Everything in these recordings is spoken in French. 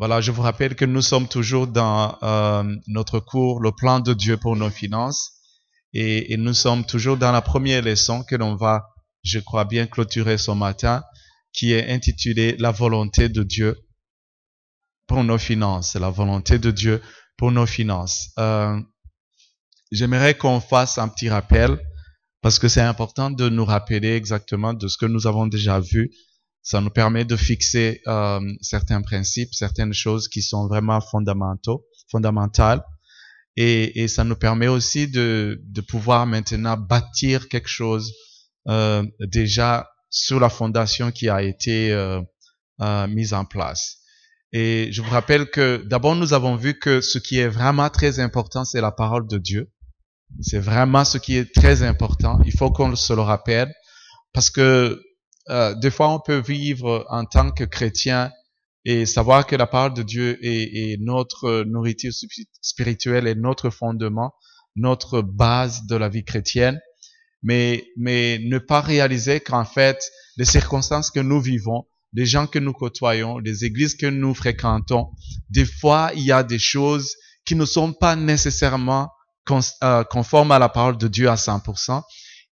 Voilà, je vous rappelle que nous sommes toujours dans notre cours, le plan de Dieu pour nos finances. Et nous sommes toujours dans la première leçon que l'on va, je crois bien, clôturer ce matin, qui est intitulée La volonté de Dieu pour nos finances. La volonté de Dieu pour nos finances. J'aimerais qu'on fasse un petit rappel, parce que c'est important de nous rappeler exactement de ce que nous avons déjà vu. Ça nous permet de fixer certains principes, certaines choses qui sont vraiment fondamentales. Et ça nous permet aussi de pouvoir maintenant bâtir quelque chose déjà sur la fondation qui a été mise en place. Et je vous rappelle que d'abord nous avons vu que ce qui est vraiment très important, c'est la parole de Dieu. C'est vraiment ce qui est très important. Il faut qu'on se le rappelle parce que des fois on peut vivre en tant que chrétien et savoir que la parole de Dieu est notre nourriture spirituelle et notre fondement, notre base de la vie chrétienne, mais ne pas réaliser qu'en fait, les circonstances que nous vivons, les gens que nous côtoyons, les églises que nous fréquentons, des fois, il y a des choses qui ne sont pas nécessairement conformes à la parole de Dieu à 100%.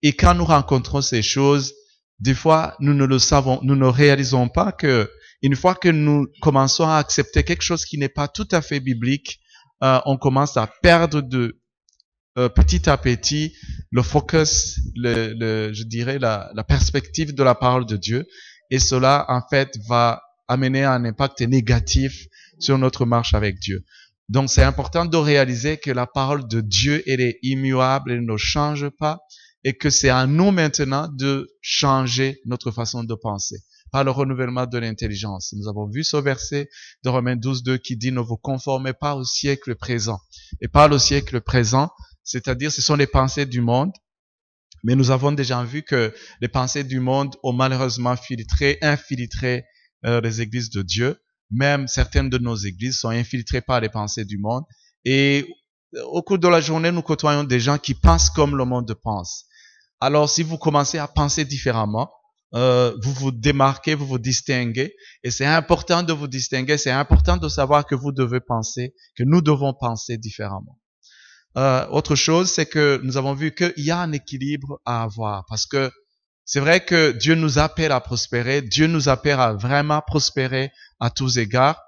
Et quand nous rencontrons ces choses, des fois, nous ne le savons, nous ne réalisons pas que une fois que nous commençons à accepter quelque chose qui n'est pas tout à fait biblique, on commence à perdre petit à petit le focus, je dirais la perspective de la parole de Dieu. Et cela, en fait, va amener un impact négatif sur notre marche avec Dieu. Donc, c'est important de réaliser que la parole de Dieu, elle est immuable, elle ne change pas, et que c'est à nous maintenant de changer notre façon de penser par le renouvellement de l'intelligence. Nous avons vu ce verset de Romains 12:2 qui dit « Ne vous conformez pas au siècle présent ». Et par le siècle présent, c'est-à-dire ce sont les pensées du monde, mais nous avons déjà vu que les pensées du monde ont malheureusement infiltré les églises de Dieu. Même certaines de nos églises sont infiltrées par les pensées du monde. Et au cours de la journée, nous côtoyons des gens qui pensent comme le monde pense. Alors, si vous commencez à penser différemment, vous vous démarquez, vous vous distinguez, et c'est important de vous distinguer, c'est important de savoir que vous devez penser, que nous devons penser différemment. Autre chose, c'est que nous avons vu qu'il y a un équilibre à avoir, parce que c'est vrai que Dieu nous appelle à prospérer, Dieu nous appelle à vraiment prospérer à tous égards,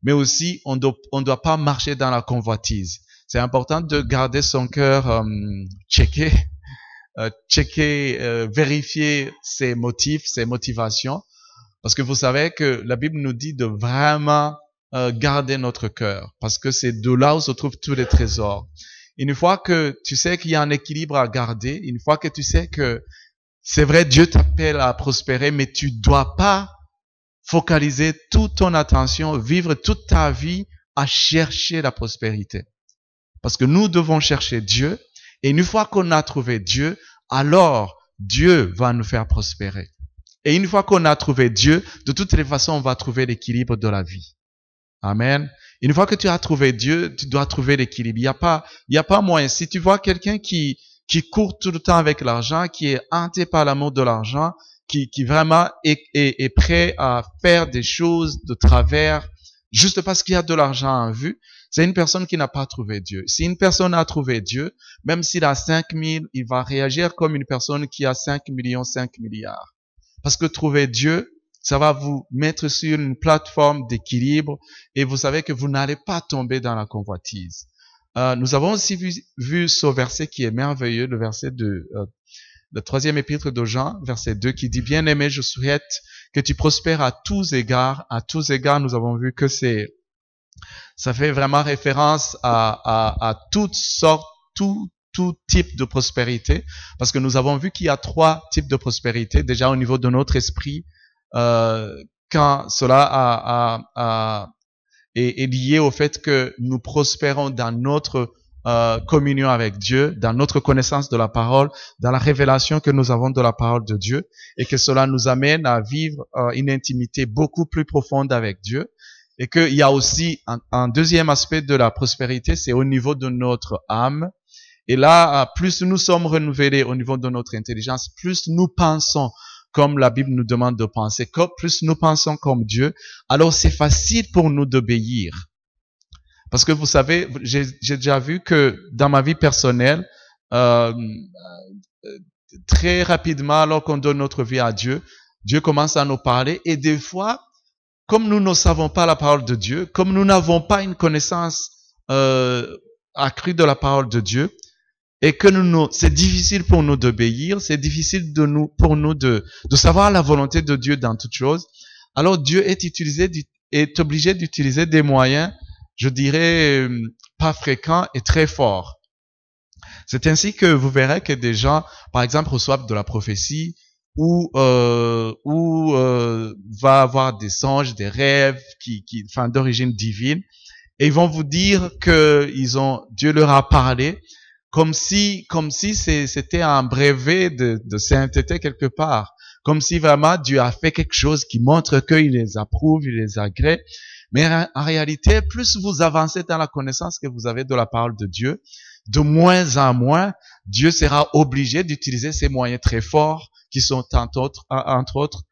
mais aussi on doit pas marcher dans la convoitise. C'est important de garder son cœur vérifier ses motifs, ses motivations, parce que vous savez que la Bible nous dit de vraiment garder notre cœur, parce que c'est de là où se trouvent tous les trésors. Une fois que tu sais qu'il y a un équilibre à garder, une fois que tu sais que c'est vrai, Dieu t'appelle à prospérer, mais tu dois pas focaliser toute ton attention, vivre toute ta vie à chercher la prospérité. Parce que nous devons chercher Dieu, et une fois qu'on a trouvé Dieu, alors Dieu va nous faire prospérer. Et une fois qu'on a trouvé Dieu, de toutes les façons, on va trouver l'équilibre de la vie. Amen. Une fois que tu as trouvé Dieu, tu dois trouver l'équilibre. Il y a pas moyen. Si tu vois quelqu'un qui court tout le temps avec l'argent, qui est hanté par l'amour de l'argent, qui vraiment est prêt à faire des choses de travers, juste parce qu'il y a de l'argent en vue, c'est une personne qui n'a pas trouvé Dieu. Si une personne a trouvé Dieu, même s'il a 5 000, il va réagir comme une personne qui a 5 millions, 5 milliards. Parce que trouver Dieu, ça va vous mettre sur une plateforme d'équilibre et vous savez que vous n'allez pas tomber dans la convoitise. Nous avons aussi vu ce verset qui est merveilleux, le verset de le 3e épître de Jean, verset 2, qui dit « Bien-aimé, je souhaite que tu prospères à tous égards. » À tous égards, nous avons vu que ça fait vraiment référence à toutes sortes, tout type de prospérité, parce que nous avons vu qu'il y a 3 types de prospérité, déjà au niveau de notre esprit, quand cela est lié au fait que nous prospérons dans notre communion avec Dieu, dans notre connaissance de la parole, dans la révélation que nous avons de la parole de Dieu, et que cela nous amène à vivre une intimité beaucoup plus profonde avec Dieu. Et qu'il y a aussi un deuxième aspect de la prospérité, c'est au niveau de notre âme. Et là, plus nous sommes renouvelés au niveau de notre intelligence, plus nous pensons, comme la Bible nous demande de penser, plus nous pensons comme Dieu, alors c'est facile pour nous d'obéir. Parce que vous savez, j'ai déjà vu que dans ma vie personnelle, très rapidement, alors qu'on donne notre vie à Dieu, Dieu commence à nous parler et des fois, comme nous ne savons pas la parole de Dieu, comme nous n'avons pas une connaissance accrue de la parole de Dieu, et que c'est difficile pour nous d'obéir, c'est difficile pour nous de savoir la volonté de Dieu dans toutes choses, alors Dieu est obligé d'utiliser des moyens, je dirais, pas fréquents et très forts. C'est ainsi que vous verrez que des gens, par exemple, reçoivent de la prophétie ou va avoir des songes, des rêves enfin, d'origine divine, et ils vont vous dire que Dieu leur a parlé comme si c'était un brevet de sainteté quelque part, comme si vraiment Dieu a fait quelque chose qui montre qu'il les approuve, il les agrée. Mais en réalité, plus vous avancez dans la connaissance que vous avez de la parole de Dieu, de moins en moins, Dieu sera obligé d'utiliser ces moyens très forts qui sont entre autres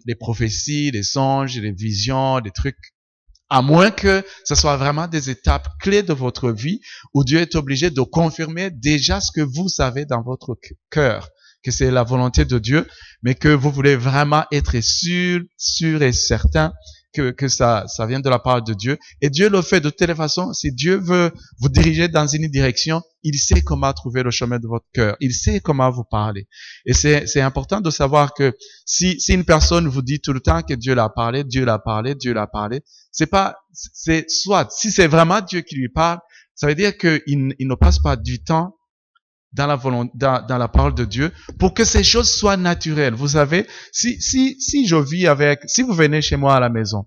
les prophéties, les songes, les visions, les trucs. À moins que ce soit vraiment des étapes clés de votre vie où Dieu est obligé de confirmer déjà ce que vous savez dans votre cœur, que c'est la volonté de Dieu, mais que vous voulez vraiment être sûr et certain que ça vient de la part de Dieu. Et Dieu le fait de telle façon, si Dieu veut vous diriger dans une direction, il sait comment trouver le chemin de votre cœur. Il sait comment vous parler. Et c'est important de savoir que si une personne vous dit tout le temps que Dieu l'a parlé, c'est soit, si c'est vraiment Dieu qui lui parle, ça veut dire qu'il ne passe pas du temps dans la parole de Dieu pour que ces choses soient naturelles. Vous savez, si vous venez chez moi à la maison,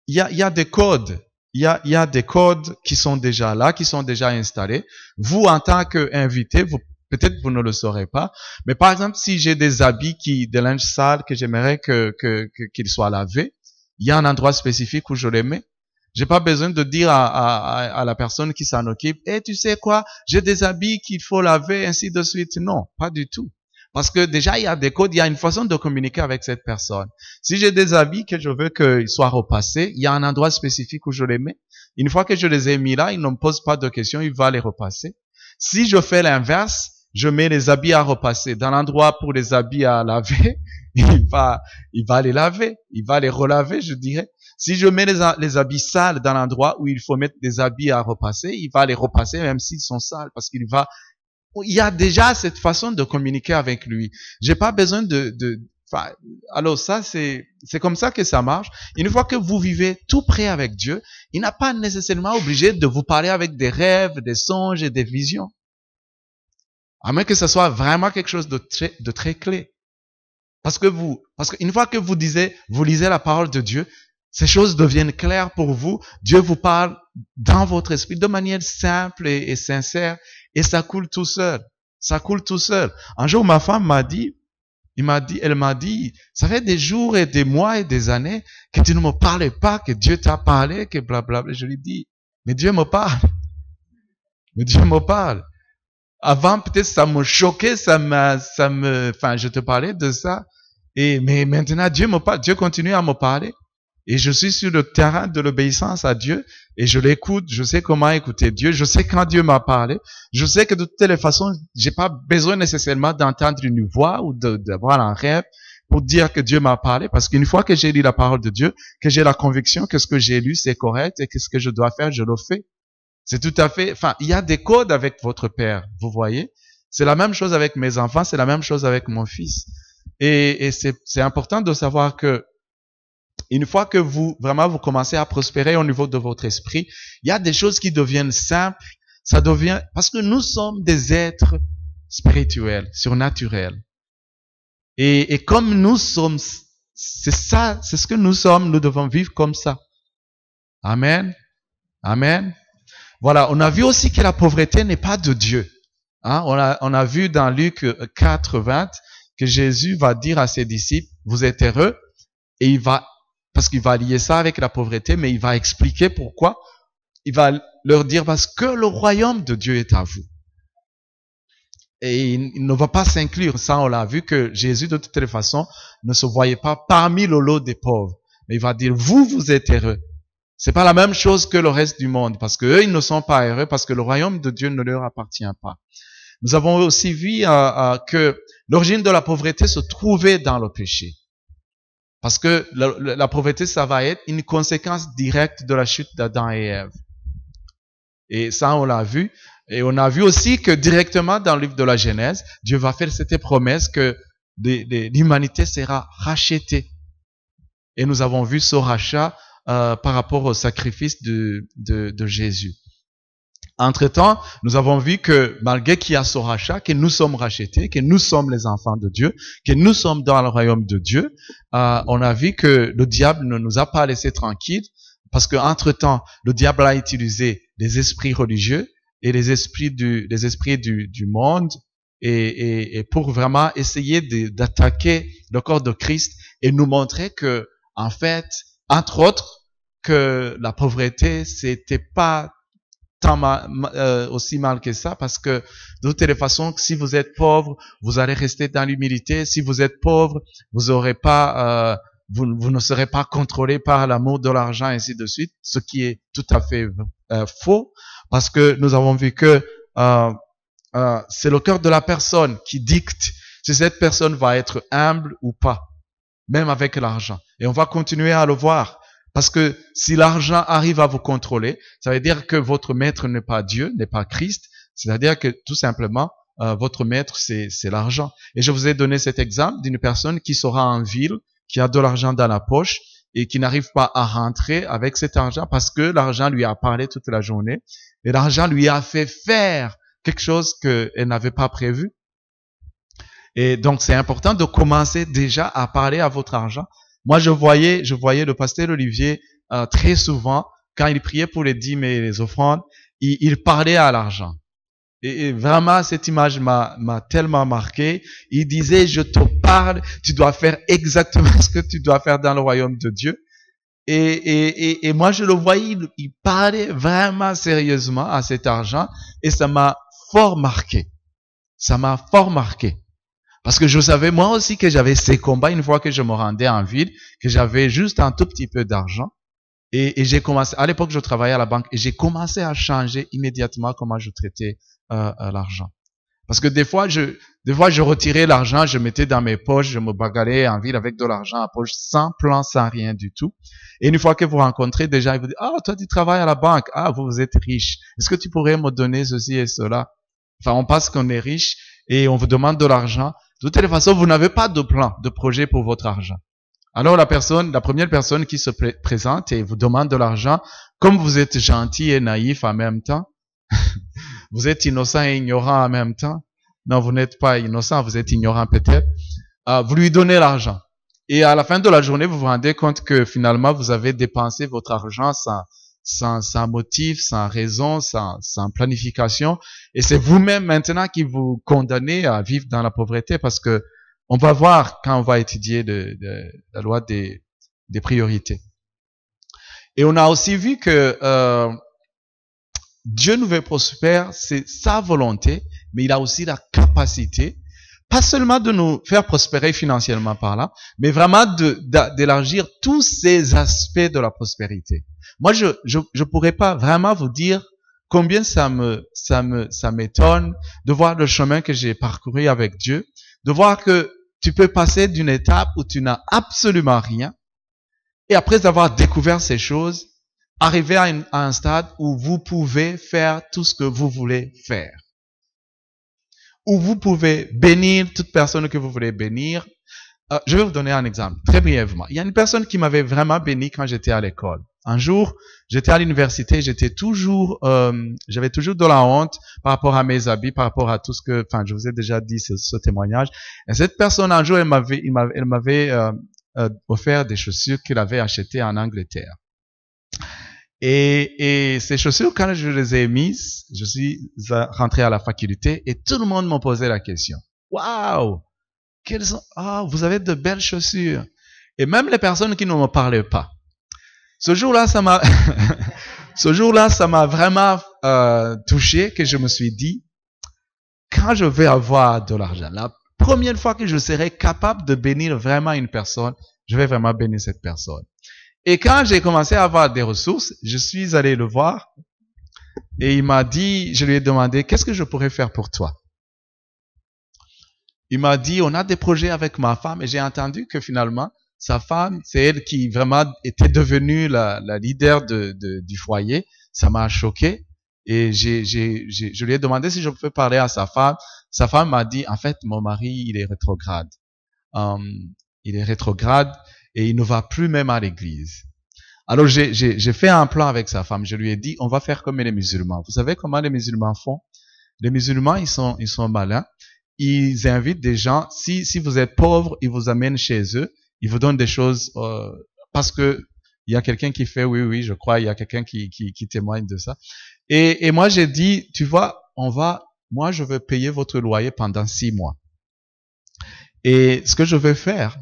il y a des codes. Il y a des codes qui sont déjà là, qui sont déjà installés. Vous, en tant qu'invité, peut-être vous ne le saurez pas. Mais par exemple, si j'ai des habits de linge sale que j'aimerais qu'ils soient lavés, il y a un endroit spécifique où je les mets. J'ai pas besoin de dire à la personne qui s'en occupe, tu sais quoi, j'ai des habits qu'il faut laver, ainsi de suite. Non, pas du tout. Parce que déjà, il y a des codes, il y a une façon de communiquer avec cette personne. Si j'ai des habits que je veux qu'ils soient repassés, il y a un endroit spécifique où je les mets. Une fois que je les ai mis là, il ne me pose pas de questions, il va les repasser. Si je fais l'inverse, je mets les habits à repasser. Dans l'endroit pour les habits à laver, il va les laver, il va les relaver, je dirais. Si je mets les habits sales dans l'endroit où il faut mettre des habits à repasser, il va les repasser même s'ils sont sales parce il y a déjà cette façon de communiquer avec lui. J'ai pas besoin alors ça, c'est comme ça que ça marche. Une fois que vous vivez tout près avec Dieu, il n'a pas nécessairement obligé de vous parler avec des rêves, des songes et des visions. À moins que ce soit vraiment quelque chose de très clé. Parce qu'une fois que vous lisez la parole de Dieu, ces choses deviennent claires pour vous. Dieu vous parle dans votre esprit de manière simple et sincère. Et ça coule tout seul. Ça coule tout seul. Un jour, ma femme elle m'a dit, ça fait des jours et des mois et des années que tu ne me parlais pas, que Dieu t'a parlé, que blablabla. Je lui dis, mais Dieu me parle. Mais Dieu me parle. Avant, peut-être, ça me choquait, je te parlais de ça. Mais maintenant, Dieu me parle. Dieu continue à me parler. Et je suis sur le terrain de l'obéissance à Dieu et je l'écoute, je sais comment écouter Dieu, je sais quand Dieu m'a parlé, je sais que de toutes les façons, j'ai pas besoin nécessairement d'entendre une voix ou d'avoir un rêve pour dire que Dieu m'a parlé, parce qu'une fois que j'ai lu la parole de Dieu, que j'ai la conviction que ce que j'ai lu c'est correct et que ce que je dois faire, je le fais. C'est tout à fait, il y a des codes avec votre père, vous voyez. C'est la même chose avec mes enfants, c'est la même chose avec mon fils. Et c'est important de savoir que une fois que vous commencez à prospérer au niveau de votre esprit, il y a des choses qui deviennent simples. Parce que nous sommes des êtres spirituels, surnaturels. Et comme nous sommes, c'est ce que nous sommes, nous devons vivre comme ça. Amen. Amen. Voilà, on a vu aussi que la pauvreté n'est pas de Dieu. On a vu dans Luc 4:20 que Jésus va dire à ses disciples, vous êtes heureux, et parce qu'il va lier ça avec la pauvreté, mais il va expliquer pourquoi. Il va leur dire parce que le royaume de Dieu est à vous. et il ne va pas s'inclure. Ça, on l'a vu que Jésus, de toutes les façons, ne se voyait pas parmi le lot des pauvres. Mais il va dire, vous êtes heureux. C'est pas la même chose que le reste du monde, parce que eux, ils ne sont pas heureux, parce que le royaume de Dieu ne leur appartient pas. Nous avons aussi vu que l'origine de la pauvreté se trouvait dans le péché. Parce que la pauvreté, ça va être une conséquence directe de la chute d'Adam et Ève. Et ça, on l'a vu. Et on a vu aussi que directement dans le livre de la Genèse, Dieu va faire cette promesse que l'humanité sera rachetée. Et nous avons vu ce rachat par rapport au sacrifice de Jésus. Entre-temps, nous avons vu que malgré qu'il y a ce rachat, que nous sommes rachetés, que nous sommes les enfants de Dieu, que nous sommes dans le royaume de Dieu, on a vu que le diable ne nous a pas laissés tranquilles, parce que entre-temps, le diable a utilisé les esprits religieux et les esprits du monde et pour vraiment essayer d'attaquer le corps de Christ et nous montrer que, en fait, entre autres, que la pauvreté, c'était pas aussi mal que ça, parce que de toutes les façons, si vous êtes pauvre, vous allez rester dans l'humilité. Si vous êtes pauvre, vous aurez pas, vous ne serez pas contrôlé par l'amour de l'argent, et ainsi de suite, ce qui est tout à fait faux, parce que nous avons vu que c'est le cœur de la personne qui dicte si cette personne va être humble ou pas, même avec l'argent. Et on va continuer à le voir. Parce que si l'argent arrive à vous contrôler, ça veut dire que votre maître n'est pas Dieu, n'est pas Christ. C'est-à-dire que tout simplement, votre maître, c'est l'argent. Et je vous ai donné cet exemple d'une personne qui sera en ville, qui a de l'argent dans la poche et qui n'arrive pas à rentrer avec cet argent parce que l'argent lui a parlé toute la journée et l'argent lui a fait faire quelque chose qu'elle n'avait pas prévu. Et donc, c'est important de commencer déjà à parler à votre argent. Moi, je voyais le pasteur Olivier très souvent, quand il priait pour les dîmes et les offrandes, il parlait à l'argent. Et vraiment, cette image m'a tellement marqué. Il disait, je te parle, tu dois faire exactement ce que tu dois faire dans le royaume de Dieu. Et moi, je le voyais, il parlait vraiment sérieusement à cet argent et ça m'a fort marqué. Ça m'a fort marqué. Parce que je savais moi aussi que j'avais ces combats une fois que je me rendais en ville, que j'avais juste un tout petit peu d'argent. Et j'ai commencé, à l'époque je travaillais à la banque, et j'ai commencé à changer immédiatement comment je traitais l'argent. Parce que des fois je retirais l'argent, je mettais dans mes poches, je me bagarrais en ville avec de l'argent en poche, sans plan, sans rien du tout. Et une fois que vous rencontrez des gens, ils vous disent, ah, toi tu travailles à la banque, ah, vous êtes riche, est-ce que tu pourrais me donner ceci et cela? Enfin, on pense qu'on est riche et on vous demande de l'argent. De toutes les façons, vous n'avez pas de plan, de projet pour votre argent. Alors la première personne qui se présente et vous demande de l'argent, comme vous êtes gentil et naïf en même temps, vous êtes innocent et ignorant en même temps. Non, vous n'êtes pas innocent, vous êtes ignorant peut-être. Vous lui donnez l'argent. Et à la fin de la journée, vous vous rendez compte que finalement, vous avez dépensé votre argent sans motif, sans raison, sans planification. Et c'est vous-même maintenant qui vous condamnez à vivre dans la pauvreté, parce que on va voir quand on va étudier la loi des priorités. Et on a aussi vu que Dieu nous veut prospérer, c'est sa volonté, mais il a aussi la capacité, pas seulement de nous faire prospérer financièrement par là, mais vraiment d'élargir tous ces aspects de la prospérité. Moi, je pourrais pas vraiment vous dire combien ça m'étonne de voir le chemin que j'ai parcouru avec Dieu, de voir que tu peux passer d'une étape où tu n'as absolument rien, et après avoir découvert ces choses, arriver à un stade où vous pouvez faire tout ce que vous voulez faire. Où vous pouvez bénir toute personne que vous voulez bénir. Je vais vous donner un exemple, très brièvement. Il y a une personne qui m'avait vraiment béni quand j'étais à l'école. Un jour, j'étais à l'université, j'avais toujours de la honte par rapport à mes habits, par rapport à tout ce que, enfin, je vous ai déjà dit ce témoignage. Et cette personne, un jour, elle m'avait offert des chaussures qu'il avait achetées en Angleterre. Et ces chaussures, quand je les ai mises, je suis rentré à la faculté et tout le monde m'a posé la question. Waouh! Vous avez de belles chaussures. Et même les personnes qui ne me parlaient pas. Ce jour-là, ça m'a vraiment touché, que je me suis dit, quand quand je vais avoir de l'argent, la première fois que je serai capable de bénir vraiment une personne, je vais vraiment bénir cette personne. Et quand j'ai commencé à avoir des ressources, je suis allé le voir et il m'a dit, je lui ai demandé, qu'est-ce que je pourrais faire pour toi? Il m'a dit, on a des projets avec ma femme et j'ai entendu que finalement, sa femme, c'est elle qui vraiment était devenue la leader du foyer. Ça m'a choqué et je lui ai demandé si je pouvais parler à sa femme. Sa femme m'a dit, en fait, mon mari, il est rétrograde. Il est rétrograde et il ne va plus même à l'église. Alors j'ai fait un plan avec sa femme. Je lui ai dit, on va faire comme les musulmans. Vous savez comment les musulmans font? Les musulmans, ils sont malins. Ils invitent des gens. Si vous êtes pauvre, ils vous amènent chez eux. Ils vous donnent des choses parce que il y a quelqu'un qui fait oui, je crois. Il y a quelqu'un qui témoigne de ça. Et moi j'ai dit, tu vois, moi je veux payer votre loyer pendant 6 mois. Et ce que je vais faire,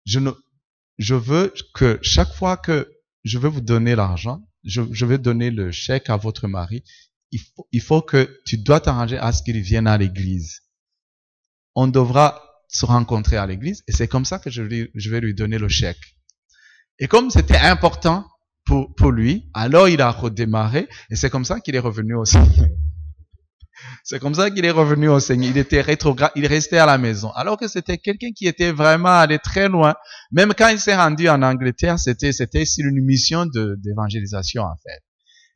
je veux que chaque fois que je vais vous donner l'argent, je vais donner le chèque à votre mari. Il faut que tu dois t'arranger à ce qu'il vienne à l'église. On devra se rencontrer à l'église et c'est comme ça que je vais lui donner le chèque. Et comme c'était important pour lui, alors il a redémarré et c'est comme ça qu'il est revenu au Seigneur. C'est comme ça qu'il est revenu au Seigneur. Il était rétrograde, il restait à la maison. Alors que c'était quelqu'un qui était vraiment allé très loin. Même quand il s'est rendu en Angleterre, c'était sur une mission d'évangélisation en fait.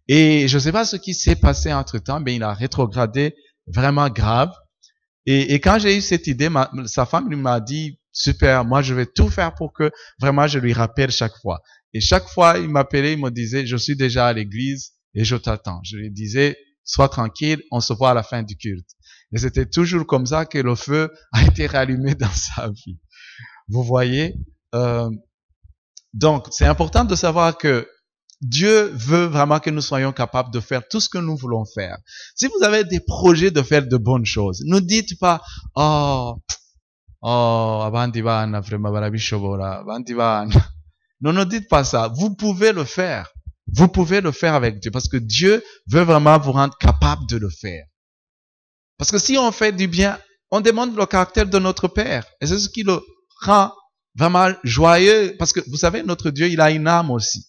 Et je ne sais pas ce qui s'est passé entre temps, mais il a rétrogradé vraiment grave. Et quand j'ai eu cette idée, sa femme lui m'a dit, super, moi je vais tout faire pour que vraiment je lui rappelle chaque fois. Et chaque fois, il m'appelait, il me disait, je suis déjà à l'église et je t'attends. Je lui disais, sois tranquille, on se voit à la fin du culte. Et c'était toujours comme ça que le feu a été rallumé dans sa vie. Vous voyez? Donc, c'est important de savoir que Dieu veut vraiment que nous soyons capables de faire tout ce que nous voulons faire. Si vous avez des projets de faire de bonnes choses, ne dites pas, avanti vana, vraiment, avanti vana. Non, ne dites pas ça. Vous pouvez le faire. Vous pouvez le faire avec Dieu parce que Dieu veut vraiment vous rendre capable de le faire. Parce que si on fait du bien, on demande le caractère de notre Père. Et c'est ce qui le rend vraiment joyeux. Parce que vous savez, notre Dieu, il a une âme aussi.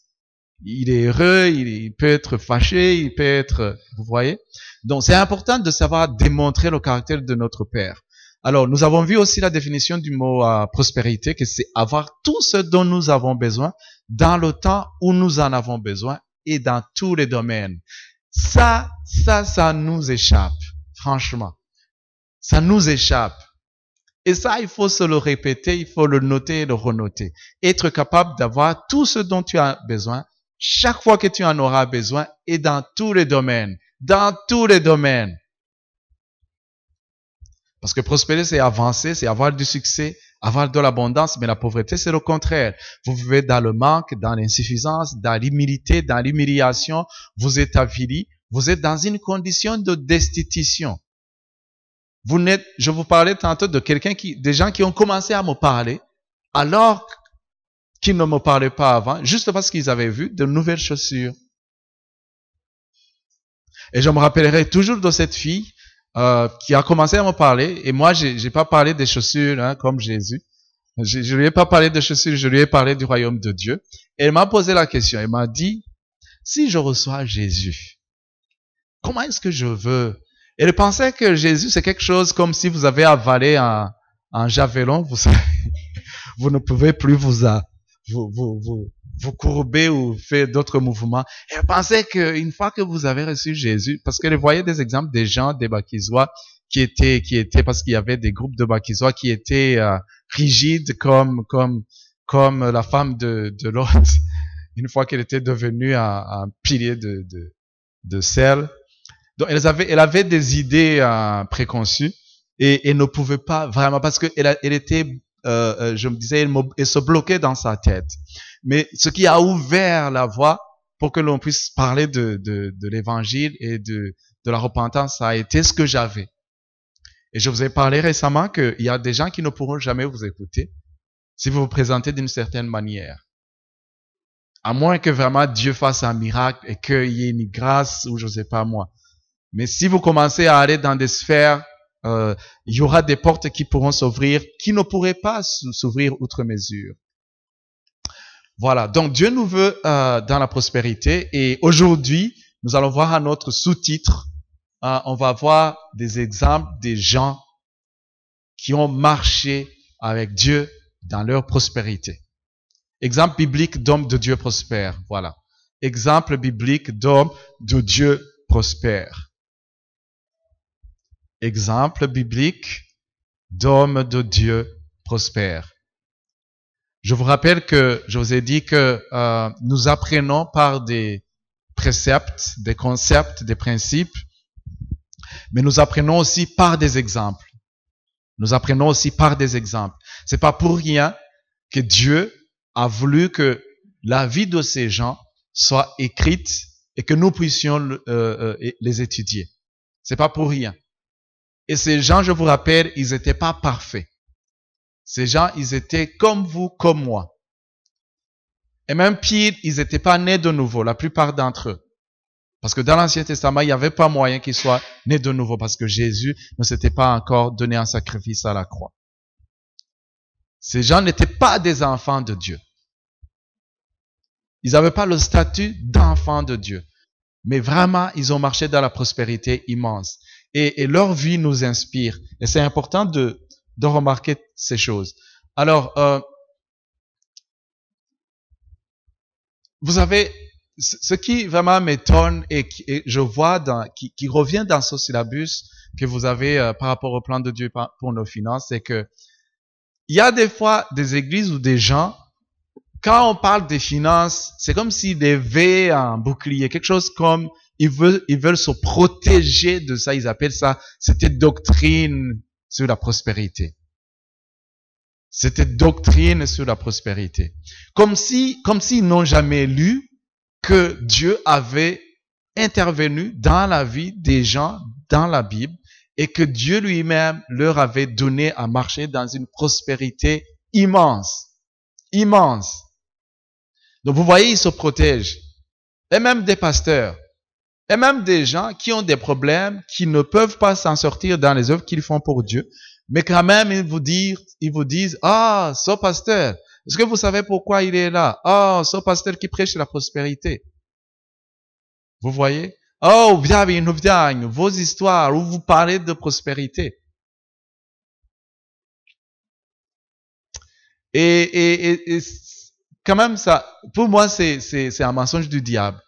Il est heureux, il peut être fâché, il peut être... Vous voyez? Donc c'est important de savoir démontrer le caractère de notre Père. Alors, nous avons vu aussi la définition du mot prospérité, que c'est avoir tout ce dont nous avons besoin dans le temps où nous en avons besoin et dans tous les domaines. Ça nous échappe, franchement. Ça nous échappe. Et ça, il faut se le répéter, il faut le noter et le renoter. Être capable d'avoir tout ce dont tu as besoin chaque fois que tu en auras besoin et dans tous les domaines. Dans tous les domaines. Parce que prospérer, c'est avancer, c'est avoir du succès, avoir de l'abondance, mais la pauvreté, c'est le contraire. Vous vivez dans le manque, dans l'insuffisance, dans l'humilité, dans l'humiliation, vous êtes avili, vous êtes dans une condition de destitution. Je vous parlais tantôt de des gens qui ont commencé à me parler, alors qu'ils ne me parlaient pas avant, juste parce qu'ils avaient vu de nouvelles chaussures. Et je me rappellerai toujours de cette fille, qui a commencé à me parler, et moi, j'ai pas parlé des chaussures, comme Jésus. Je lui ai pas parlé de chaussures, je lui ai parlé du royaume de Dieu. Et elle m'a posé la question, elle m'a dit, si je reçois Jésus, comment est-ce que je veux? Elle pensait que Jésus, c'est quelque chose comme si vous avez avalé un javelot, vous savez, vous ne pouvez plus vous courber ou faire d'autres mouvements. Elle pensait qu'une fois que vous avez reçu Jésus, parce qu'elle voyait des exemples des gens, des Bakisois, qui étaient, parce qu'il y avait des groupes de Bakisois qui étaient rigides comme la femme de Lot, une fois qu'elle était devenue un pilier de sel. Donc elle avait des idées préconçues et elle ne pouvait pas vraiment, parce que elle était je me disais, elle se bloquait dans sa tête. Mais ce qui a ouvert la voie pour que l'on puisse parler de l'évangile et de la repentance, ça a été ce que j'avais. Et je vous ai parlé récemment qu'il y a des gens qui ne pourront jamais vous écouter si vous vous présentez d'une certaine manière. À moins que vraiment Dieu fasse un miracle et qu'il y ait une grâce ou je sais pas moi. Mais si vous commencez à aller dans des sphères il y aura des portes qui pourront s'ouvrir, qui ne pourraient pas s'ouvrir outre mesure. Voilà, donc Dieu nous veut dans la prospérité, et aujourd'hui, nous allons voir un autre sous-titre. On va voir des exemples des gens qui ont marché avec Dieu dans leur prospérité. Exemple biblique d'hommes de Dieu prospères, voilà. Exemple biblique d'hommes de Dieu prospères. Exemple biblique d'hommes de Dieu prospères. Je vous rappelle que je vous ai dit que nous apprenons par des préceptes, des concepts, des principes, mais nous apprenons aussi par des exemples. Nous apprenons aussi par des exemples. C'est pas pour rien que Dieu a voulu que la vie de ces gens soit écrite et que nous puissions les étudier. C'est pas pour rien. Et ces gens, je vous rappelle, ils n'étaient pas parfaits. Ces gens, ils étaient comme vous, comme moi. Et même pire, ils n'étaient pas nés de nouveau, la plupart d'entre eux. Parce que dans l'Ancien Testament, il n'y avait pas moyen qu'ils soient nés de nouveau parce que Jésus ne s'était pas encore donné un sacrifice à la croix. Ces gens n'étaient pas des enfants de Dieu. Ils n'avaient pas le statut d'enfants de Dieu. Mais vraiment, ils ont marché dans la prospérité immense. Et leur vie nous inspire. Et c'est important de remarquer ces choses. Alors, vous avez, ce qui vraiment m'étonne et je vois qui revient dans ce syllabus que vous avez par rapport au plan de Dieu pour nos finances, c'est que il y a des fois des églises ou des gens, quand on parle des finances, c'est comme s'ils devaient un bouclier, quelque chose comme ils veulent se protéger de ça. Ils appellent ça, c'était doctrine sur la prospérité. C'était doctrine sur la prospérité. Comme s'ils n'ont jamais lu que Dieu avait intervenu dans la vie des gens dans la Bible et que Dieu lui-même leur avait donné à marcher dans une prospérité immense. Immense. Donc vous voyez, ils se protègent. Et même des pasteurs. Et même des gens qui ont des problèmes, qui ne peuvent pas s'en sortir dans les œuvres qu'ils font pour Dieu. Mais quand même, ils vous disent, ah, ce pasteur, est-ce que vous savez pourquoi il est là? Ah, ce pasteur qui prêche la prospérité. Vous voyez? Oh, vos histoires où vous parlez de prospérité. Et quand même, ça, pour moi, c'est un mensonge du diable.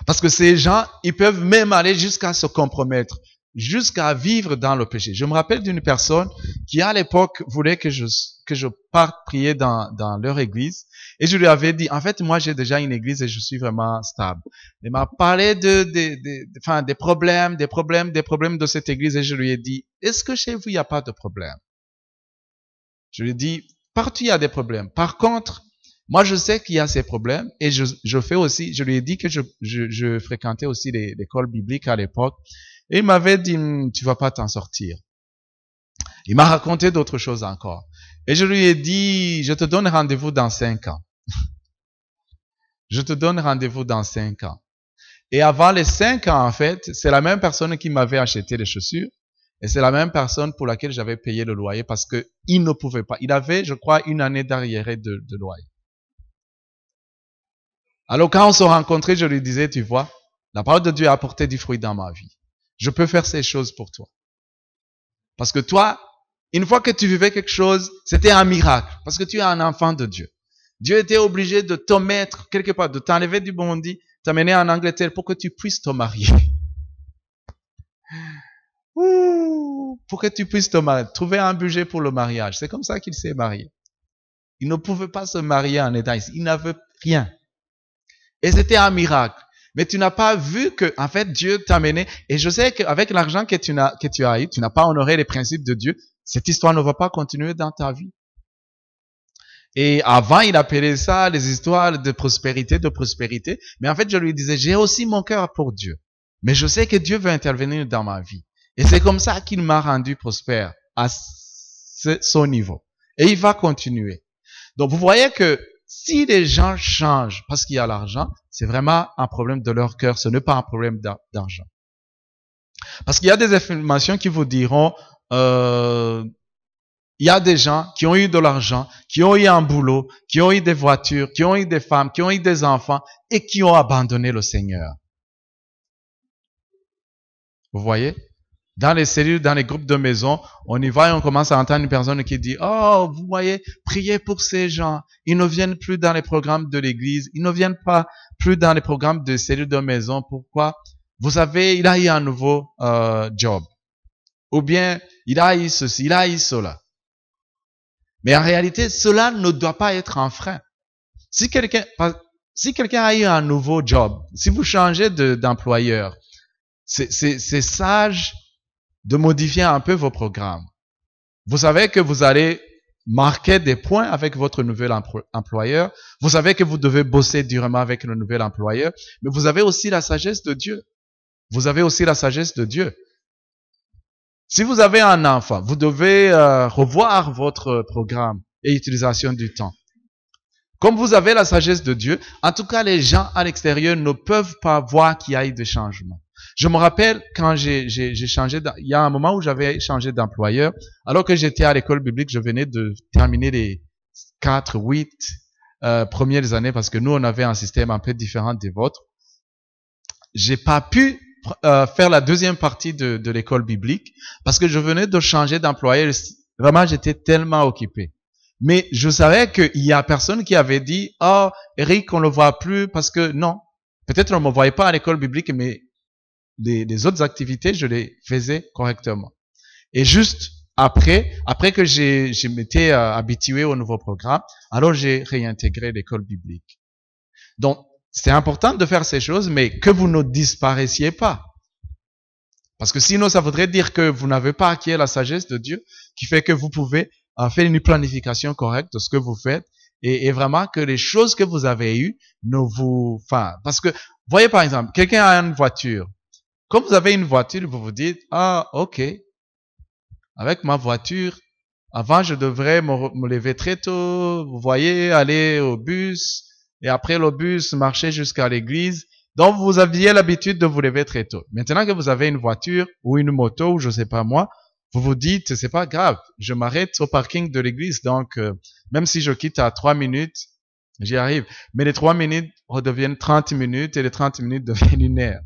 Parce que ces gens, ils peuvent même aller jusqu'à se compromettre, jusqu'à vivre dans le péché. Je me rappelle d'une personne qui, à l'époque, voulait que je parte prier dans leur église. Et je lui avais dit, en fait, moi, j'ai déjà une église et je suis vraiment stable. Il m'a parlé des problèmes de cette église et je lui ai dit, est-ce que chez vous, il n'y a pas de problème? Je lui ai dit, partout, il y a des problèmes. Par contre, moi, je sais qu'il y a ces problèmes et je fais aussi, je lui ai dit que je fréquentais aussi l'école biblique à l'époque et il m'avait dit, tu vas pas t'en sortir. Il m'a raconté d'autres choses encore. Et je lui ai dit, je te donne rendez-vous dans 5 ans. Je te donne rendez-vous dans 5 ans. Et avant les 5 ans, en fait, c'est la même personne qui m'avait acheté les chaussures et c'est la même personne pour laquelle j'avais payé le loyer parce que il ne pouvait pas. Il avait, je crois, 1 année d'arriéré de loyer. Alors quand on se rencontrait, je lui disais, tu vois, la parole de Dieu a apporté du fruit dans ma vie. Je peux faire ces choses pour toi. Parce que toi, une fois que tu vivais quelque chose, c'était un miracle. Parce que tu es un enfant de Dieu. Dieu était obligé de te mettre quelque part, de t'enlever du Burundi, t'amener en Angleterre pour que tu puisses te marier. Pour que tu puisses te marier. Trouver un budget pour le mariage. C'est comme ça qu'il s'est marié. Il ne pouvait pas se marier en état ici. Il n'avait rien. Et c'était un miracle. Mais tu n'as pas vu que, en fait, Dieu t'a mené. Et je sais qu'avec l'argent que tu as eu, tu n'as pas honoré les principes de Dieu. Cette histoire ne va pas continuer dans ta vie. Et avant, il appelait ça les histoires de prospérité. Mais en fait, je lui disais, j'ai aussi mon cœur pour Dieu. Mais je sais que Dieu veut intervenir dans ma vie. Et c'est comme ça qu'il m'a rendu prospère à son niveau. Et il va continuer. Donc, vous voyez que si les gens changent parce qu'il y a l'argent, c'est vraiment un problème de leur cœur. Ce n'est pas un problème d'argent. Parce qu'il y a des informations qui vous diront, il y a des gens qui ont eu de l'argent, qui ont eu un boulot, qui ont eu des voitures, qui ont eu des femmes, qui ont eu des enfants et qui ont abandonné le Seigneur. Vous voyez? Dans les cellules, dans les groupes de maison, on y va et on commence à entendre une personne qui dit, oh, vous voyez, priez pour ces gens. Ils ne viennent plus dans les programmes de l'église. Ils ne viennent pas plus dans les programmes de cellules de maison. Pourquoi? Vous savez, il a eu un nouveau job. Ou bien, il a eu ceci, il a eu cela. Mais en réalité, cela ne doit pas être un frein. Si quelqu'un a eu un nouveau job, si vous changez d'employeur, c'est sage de modifier un peu vos programmes. Vous savez que vous allez marquer des points avec votre nouvel employeur. Vous savez que vous devez bosser durement avec le nouvel employeur. Mais vous avez aussi la sagesse de Dieu. Vous avez aussi la sagesse de Dieu. Si vous avez un enfant, vous devez revoir votre programme et utilisation du temps. Comme vous avez la sagesse de Dieu, en tout cas, les gens à l'extérieur ne peuvent pas voir qu'il y a eu des changements. Je me rappelle quand j'ai changé, il y a un moment où j'avais changé d'employeur, alors que j'étais à l'école biblique, je venais de terminer les 8 premières années parce que nous, on avait un système un peu différent des vôtres. J'ai pas pu faire la deuxième partie de l'école biblique parce que je venais de changer d'employeur. Vraiment, j'étais tellement occupé. Mais je savais qu'il y a personne qui avait dit, oh, Eric, on le voit plus parce que non. Peut-être on ne me voyait pas à l'école biblique, mais les autres activités, je les faisais correctement. Et juste après que je m'étais habitué au nouveau programme, alors j'ai réintégré l'école biblique. Donc, c'est important de faire ces choses, mais que vous ne disparaissiez pas. Parce que sinon, ça voudrait dire que vous n'avez pas acquis la sagesse de Dieu, qui fait que vous pouvez faire une planification correcte de ce que vous faites, et vraiment que les choses que vous avez eues ne vous... Enfin, parce que, voyez par exemple, quelqu'un a une voiture. Comme vous avez une voiture, vous vous dites, ah, ok, avec ma voiture, avant je devrais me lever très tôt, vous voyez, aller au bus, et après le bus, marcher jusqu'à l'église. Donc vous aviez l'habitude de vous lever très tôt. Maintenant que vous avez une voiture ou une moto ou je sais pas moi, vous vous dites, c'est pas grave, je m'arrête au parking de l'église, donc même si je quitte à 3 minutes, j'y arrive. Mais les 3 minutes redeviennent 30 minutes et les 30 minutes deviennent 1 heure.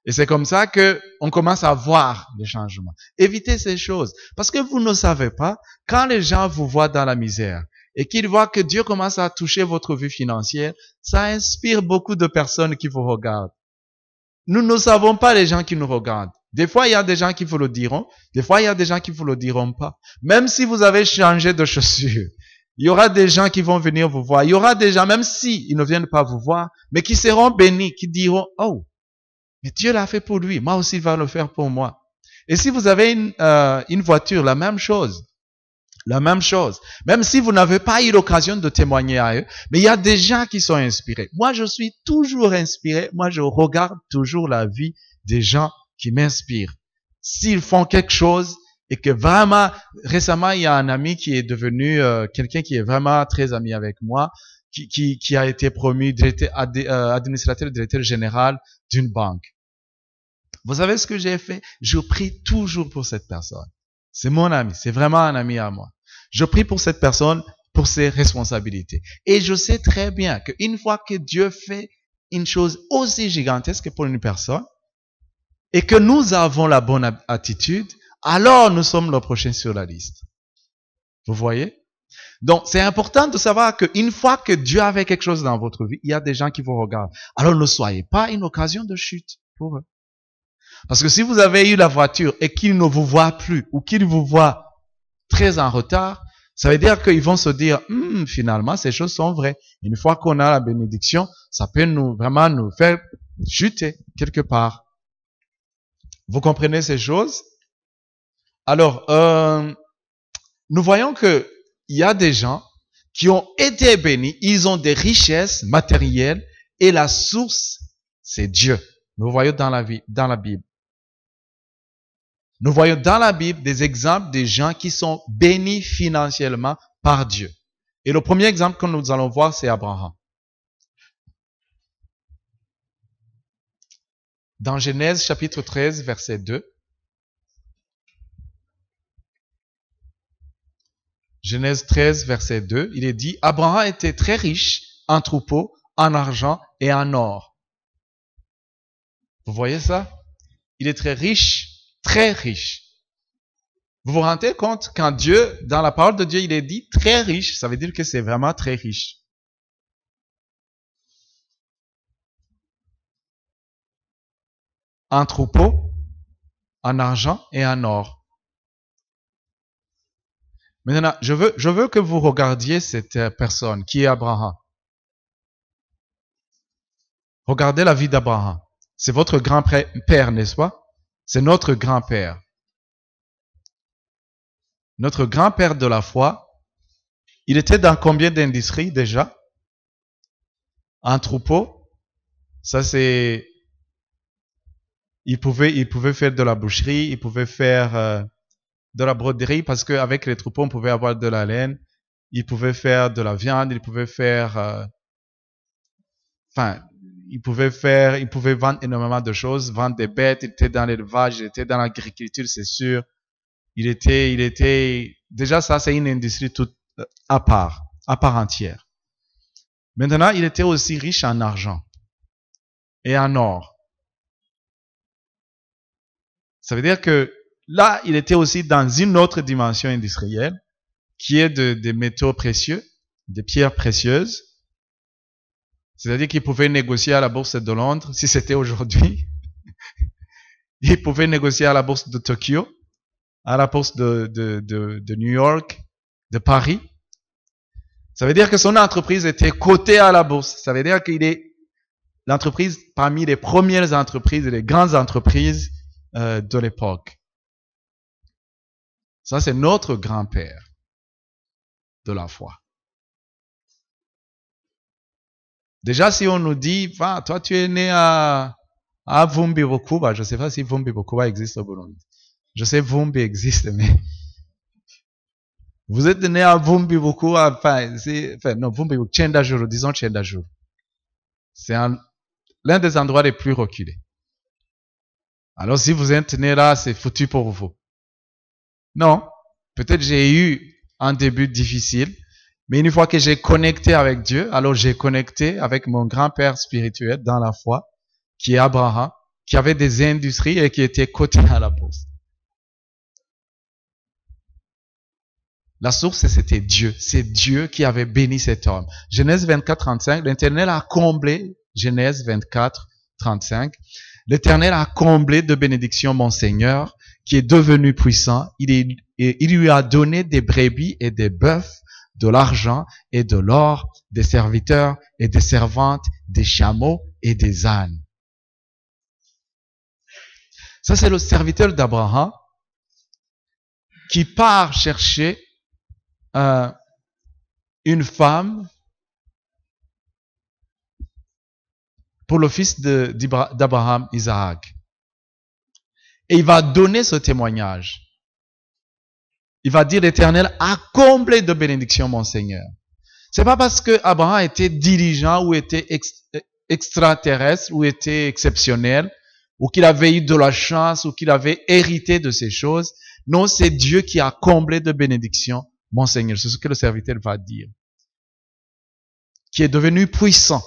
Et c'est comme ça que on commence à voir les changements. Évitez ces choses. Parce que vous ne savez pas, quand les gens vous voient dans la misère et qu'ils voient que Dieu commence à toucher votre vie financière, ça inspire beaucoup de personnes qui vous regardent. Nous ne savons pas les gens qui nous regardent. Des fois, il y a des gens qui vous le diront. Des fois, il y a des gens qui vous le diront pas. Même si vous avez changé de chaussures, il y aura des gens qui vont venir vous voir. Il y aura des gens, même si ils ne viennent pas vous voir, mais qui seront bénis, qui diront, oh, mais Dieu l'a fait pour lui, moi aussi il va le faire pour moi. Et si vous avez une voiture, la même chose. La même chose. Même si vous n'avez pas eu l'occasion de témoigner à eux, mais il y a des gens qui sont inspirés. Moi, je suis toujours inspiré. Moi, je regarde toujours la vie des gens qui m'inspirent. S'ils font quelque chose et que vraiment, récemment, il y a un ami qui est devenu quelqu'un qui est vraiment très ami avec moi, qui a été promu administrateur directeur général d'une banque. Vous savez ce que j'ai fait? Je prie toujours pour cette personne. C'est mon ami. C'est vraiment un ami à moi. Je prie pour cette personne, pour ses responsabilités. Et je sais très bien qu'une fois que Dieu fait une chose aussi gigantesque pour une personne, et que nous avons la bonne attitude, alors nous sommes le prochain sur la liste. Vous voyez? Donc, c'est important de savoir qu'une fois que Dieu a fait quelque chose dans votre vie, il y a des gens qui vous regardent. Alors ne soyez pas une occasion de chute pour eux. Parce que si vous avez eu la voiture et qu'ils ne vous voient plus ou qu'ils vous voient très en retard, ça veut dire qu'ils vont se dire, finalement, ces choses sont vraies. Une fois qu'on a la bénédiction, ça peut vraiment nous faire chuter quelque part. Vous comprenez ces choses? Alors, nous voyons que il y a des gens qui ont été bénis, ils ont des richesses matérielles et la source, c'est Dieu. Nous voyons dans la Bible. Nous voyons dans la Bible des exemples des gens qui sont bénis financièrement par Dieu. Et le premier exemple que nous allons voir, c'est Abraham. Dans Genèse chapitre 13, verset 2. Genèse 13, verset 2, il est dit, Abraham était très riche en troupeaux, en argent et en or. Vous voyez ça? Il est très riche, très riche. Vous vous rendez compte, quand Dieu, dans la parole de Dieu, il est dit très riche, ça veut dire que c'est vraiment très riche. En troupeaux, en argent et en or. Maintenant, je veux que vous regardiez cette personne qui est Abraham. Regardez la vie d'Abraham. C'est votre grand-père, n'est-ce pas? C'est notre grand-père. Notre grand-père de la foi, il était dans combien d'industries déjà? Un troupeau, ça c'est... Il pouvait faire de la boucherie, il pouvait faire de la broderie, parce qu'avec les troupeaux, on pouvait avoir de la laine, il pouvait faire de la viande, il pouvait faire... il pouvait vendre énormément de choses, vendre des bêtes, il était dans l'élevage, il était dans l'agriculture, c'est sûr. Il était, déjà ça c'est une industrie toute à part entière. Maintenant, il était aussi riche en argent et en or. Ça veut dire que là, il était aussi dans une autre dimension industrielle, qui est des métaux précieux, des pierres précieuses. C'est-à-dire qu'il pouvait négocier à la bourse de Londres, si c'était aujourd'hui. Il pouvait négocier à la bourse de Tokyo, à la bourse de New York, de Paris. Ça veut dire que son entreprise était cotée à la bourse. Ça veut dire qu'il est l'entreprise parmi les premières entreprises et les grandes entreprises de l'époque. Ça, c'est notre grand-père de la foi. Déjà, si on nous dit, toi, tu es né à Vumbi Bokuba, je ne sais pas si Vumbi Bokuba existe au Burundi. Je sais Vumbi existe, mais vous êtes né à Vumbi Bokuba, non, Vumbi Bokuba, Tchendajuru, disons Tchendajuru. C'est l'un des endroits les plus reculés. Alors, si vous êtes né là, c'est foutu pour vous. Non, peut-être j'ai eu un début difficile, mais une fois que j'ai connecté avec Dieu, alors j'ai connecté avec mon grand-père spirituel dans la foi, qui est Abraham, qui avait des industries et qui était coté à la bourse. La source, c'était Dieu. C'est Dieu qui avait béni cet homme. Genèse 24, 35, l'Éternel a comblé, Genèse 24, 35, l'Éternel a comblé de bénédictions mon Seigneur, qui est devenu puissant. Il lui a donné des brebis et des bœufs, de l'argent et de l'or, des serviteurs et des servantes, des chameaux et des ânes. Ça, c'est le serviteur d'Abraham qui part chercher une femme pour le fils d'Abraham, Isaac. Et il va donner ce témoignage. Il va dire, l'Éternel a comblé de bénédictions mon Seigneur. C'est pas parce que Abraham était dirigeant ou était extraterrestre ou était exceptionnel ou qu'il avait eu de la chance ou qu'il avait hérité de ces choses. Non, c'est Dieu qui a comblé de bénédictions mon Seigneur. C'est ce que le serviteur va dire. Qui est devenu puissant.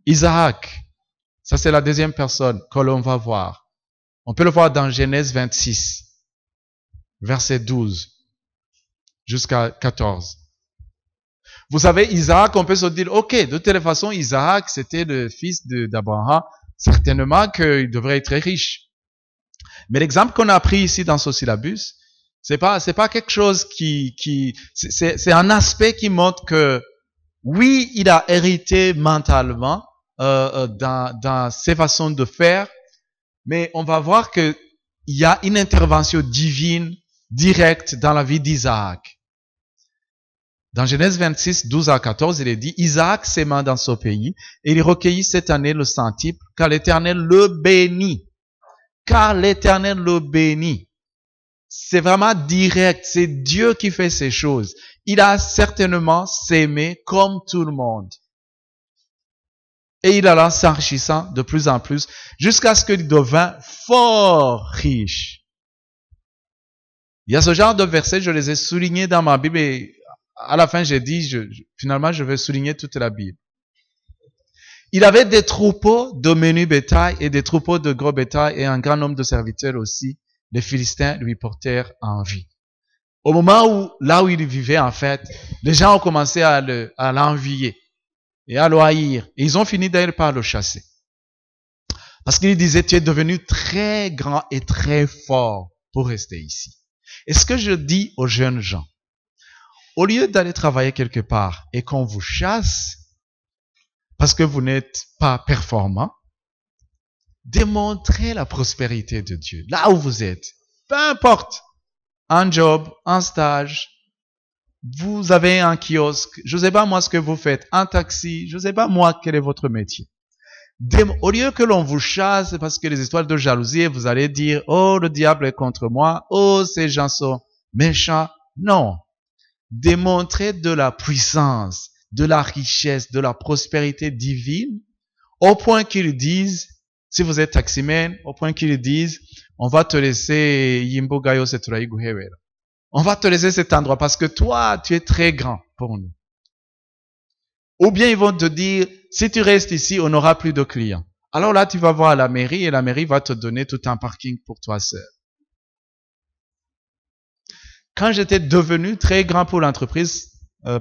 Isaac, ça c'est la deuxième personne que l'on va voir. On peut le voir dans Genèse 26. Verset 12 jusqu'à 14. Vous savez, Isaac, on peut se dire, ok, de toute façon, Isaac, c'était le fils d'Abraham, certainement qu'il devrait être très riche. Mais l'exemple qu'on a pris ici dans ce syllabus, c'est pas quelque chose c'est un aspect qui montre que, oui, il a hérité mentalement, dans ses façons de faire, mais on va voir que il y a une intervention divine direct dans la vie d'Isaac. Dans Genèse 26, 12 à 14, il est dit, Isaac s'aima dans ce pays, et il recueillit cette année le centuple, car l'Éternel le bénit. Car l'Éternel le bénit. C'est vraiment direct, c'est Dieu qui fait ces choses. Il a certainement s'aimé comme tout le monde. Et il alla s'enrichissant de plus en plus jusqu'à ce qu'il devint fort riche. Il y a ce genre de versets, je les ai soulignés dans ma Bible et à la fin j'ai dit, finalement je vais souligner toute la Bible. Il avait des troupeaux de menu bétail et des troupeaux de gros bétail et un grand nombre de serviteurs aussi. Les Philistins lui portèrent envie. Au moment où, là où il vivait en fait, les gens ont commencé à l'envier et à le haïr. Et ils ont fini d'ailleurs par le chasser. Parce qu'il disait, tu es devenu très grand et très fort pour rester ici. Et ce que je dis aux jeunes gens, au lieu d'aller travailler quelque part et qu'on vous chasse parce que vous n'êtes pas performant, démontrez la prospérité de Dieu là où vous êtes. Peu importe, un job, un stage, vous avez un kiosque, je ne sais pas moi ce que vous faites, un taxi, je ne sais pas moi quel est votre métier. Au lieu que l'on vous chasse parce que les histoires de jalousie, vous allez dire, oh, le diable est contre moi, oh, ces gens sont méchants. Non. Démontrez de la puissance, de la richesse, de la prospérité divine, au point qu'ils disent, si vous êtes taximan, au point qu'ils disent, on va te laisser Yimbo Gayo Seturaï Guhewera. On va te laisser cet endroit parce que toi, tu es très grand pour nous. Ou bien ils vont te dire, si tu restes ici, on n'aura plus de clients. Alors là, tu vas voir la mairie et la mairie va te donner tout un parking pour toi seul. Quand j'étais devenu très grand pour l'entreprise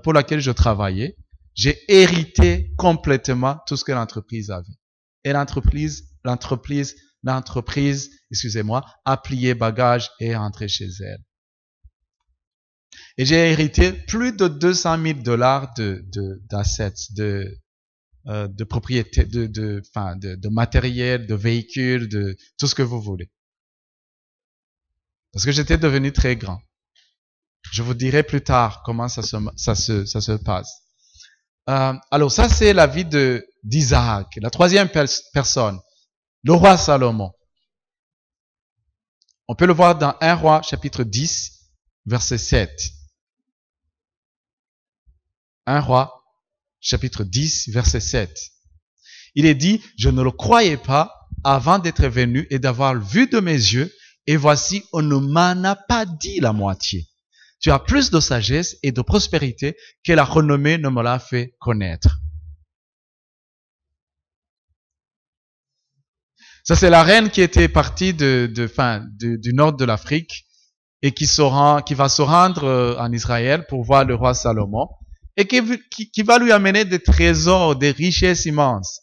pour laquelle je travaillais, j'ai hérité complètement tout ce que l'entreprise avait. Et l'entreprise, excusez-moi, a plié bagages et est rentrée chez elle. Et j'ai hérité plus de $200,000 d'assets, de propriété, de matériel, de véhicules, de tout ce que vous voulez. Parce que j'étais devenu très grand. Je vous dirai plus tard comment ça se passe. Alors ça c'est la vie d'Isaac, la troisième personne, le roi Salomon. On peut le voir dans 1 Roi chapitre 10, verset 7. 1 Roi chapitre 10, verset 7. Il est dit, je ne le croyais pas avant d'être venu et d'avoir vu de mes yeux, et voici, on ne m'en a pas dit la moitié. Tu as plus de sagesse et de prospérité que la renommée ne me l'a fait connaître. Ça, c'est la reine qui était partie du nord de l'Afrique et qui va se rendre en Israël pour voir le roi Salomon et qui va lui amener des trésors, des richesses immenses.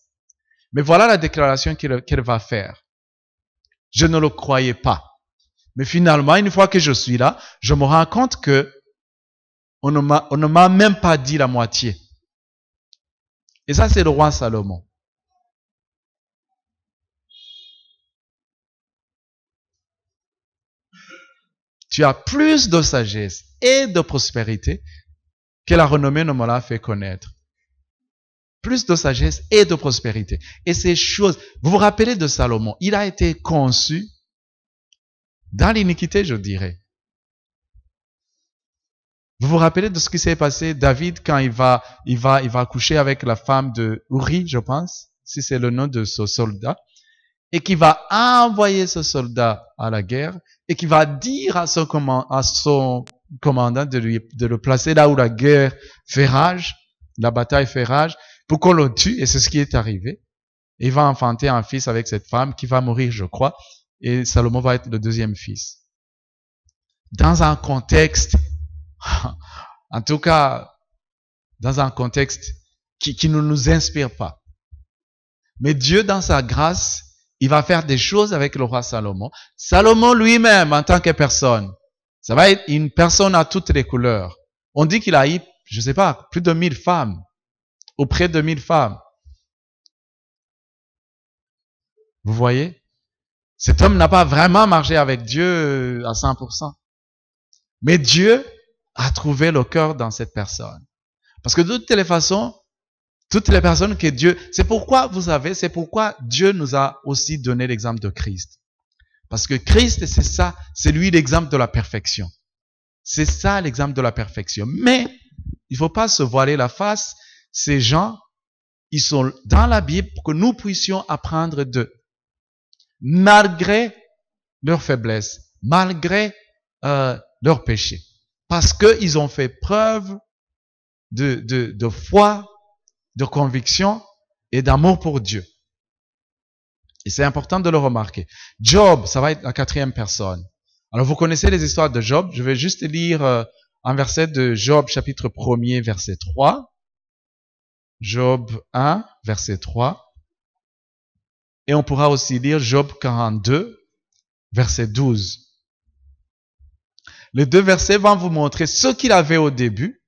Mais voilà la déclaration qu'elle va faire. Je ne le croyais pas. Mais finalement, une fois que je suis là, je me rends compte que on ne m'a même pas dit la moitié. Et ça, c'est le roi Salomon. Tu as plus de sagesse et de prospérité que la renommée ne me l'a fait connaître. Plus de sagesse et de prospérité. Et ces choses, vous vous rappelez de Salomon, il a été conçu dans l'iniquité, je dirais. Vous vous rappelez de ce qui s'est passé, David, quand il va coucher avec la femme de Uri, je pense, si c'est le nom de ce soldat, et qui va envoyer ce soldat à la guerre, et qui va dire à son commandant de le placer là où la guerre fait rage, la bataille fait rage, pour qu'on le tue, et c'est ce qui est arrivé. Et il va enfanter un fils avec cette femme qui va mourir, je crois, et Salomon va être le deuxième fils. Dans un contexte, en tout cas, dans un contexte qui ne nous inspire pas. Mais Dieu, dans sa grâce, il va faire des choses avec le roi Salomon. Salomon lui-même, en tant que personne, ça va être une personne à toutes les couleurs. On dit qu'il a eu, je sais pas, plus de 1000 femmes, ou près de 1000 femmes. Vous voyez? Cet homme n'a pas vraiment marché avec Dieu à 100%. Mais Dieu a trouvé le cœur dans cette personne. Parce que de toutes les façons, toutes les personnes que Dieu... C'est pourquoi, vous savez, c'est pourquoi Dieu nous a aussi donné l'exemple de Christ. Parce que Christ, c'est ça, c'est lui l'exemple de la perfection. C'est ça l'exemple de la perfection. Mais, il ne faut pas se voiler la face. Ces gens, Ils sont dans la Bible pour que nous puissions apprendre d'eux. Malgré leurs faiblesses, malgré leurs péchés. Parce qu'ils ont fait preuve de foi, de conviction et d'amour pour Dieu. Et c'est important de le remarquer. Job, ça va être la 4e personne. Alors vous connaissez les histoires de Job. Je vais juste lire un verset de Job chapitre 1er verset 3. Job 1 verset 3. Et on pourra aussi lire Job 42 verset 12. Les 2 versets vont vous montrer ce qu'il avait au début.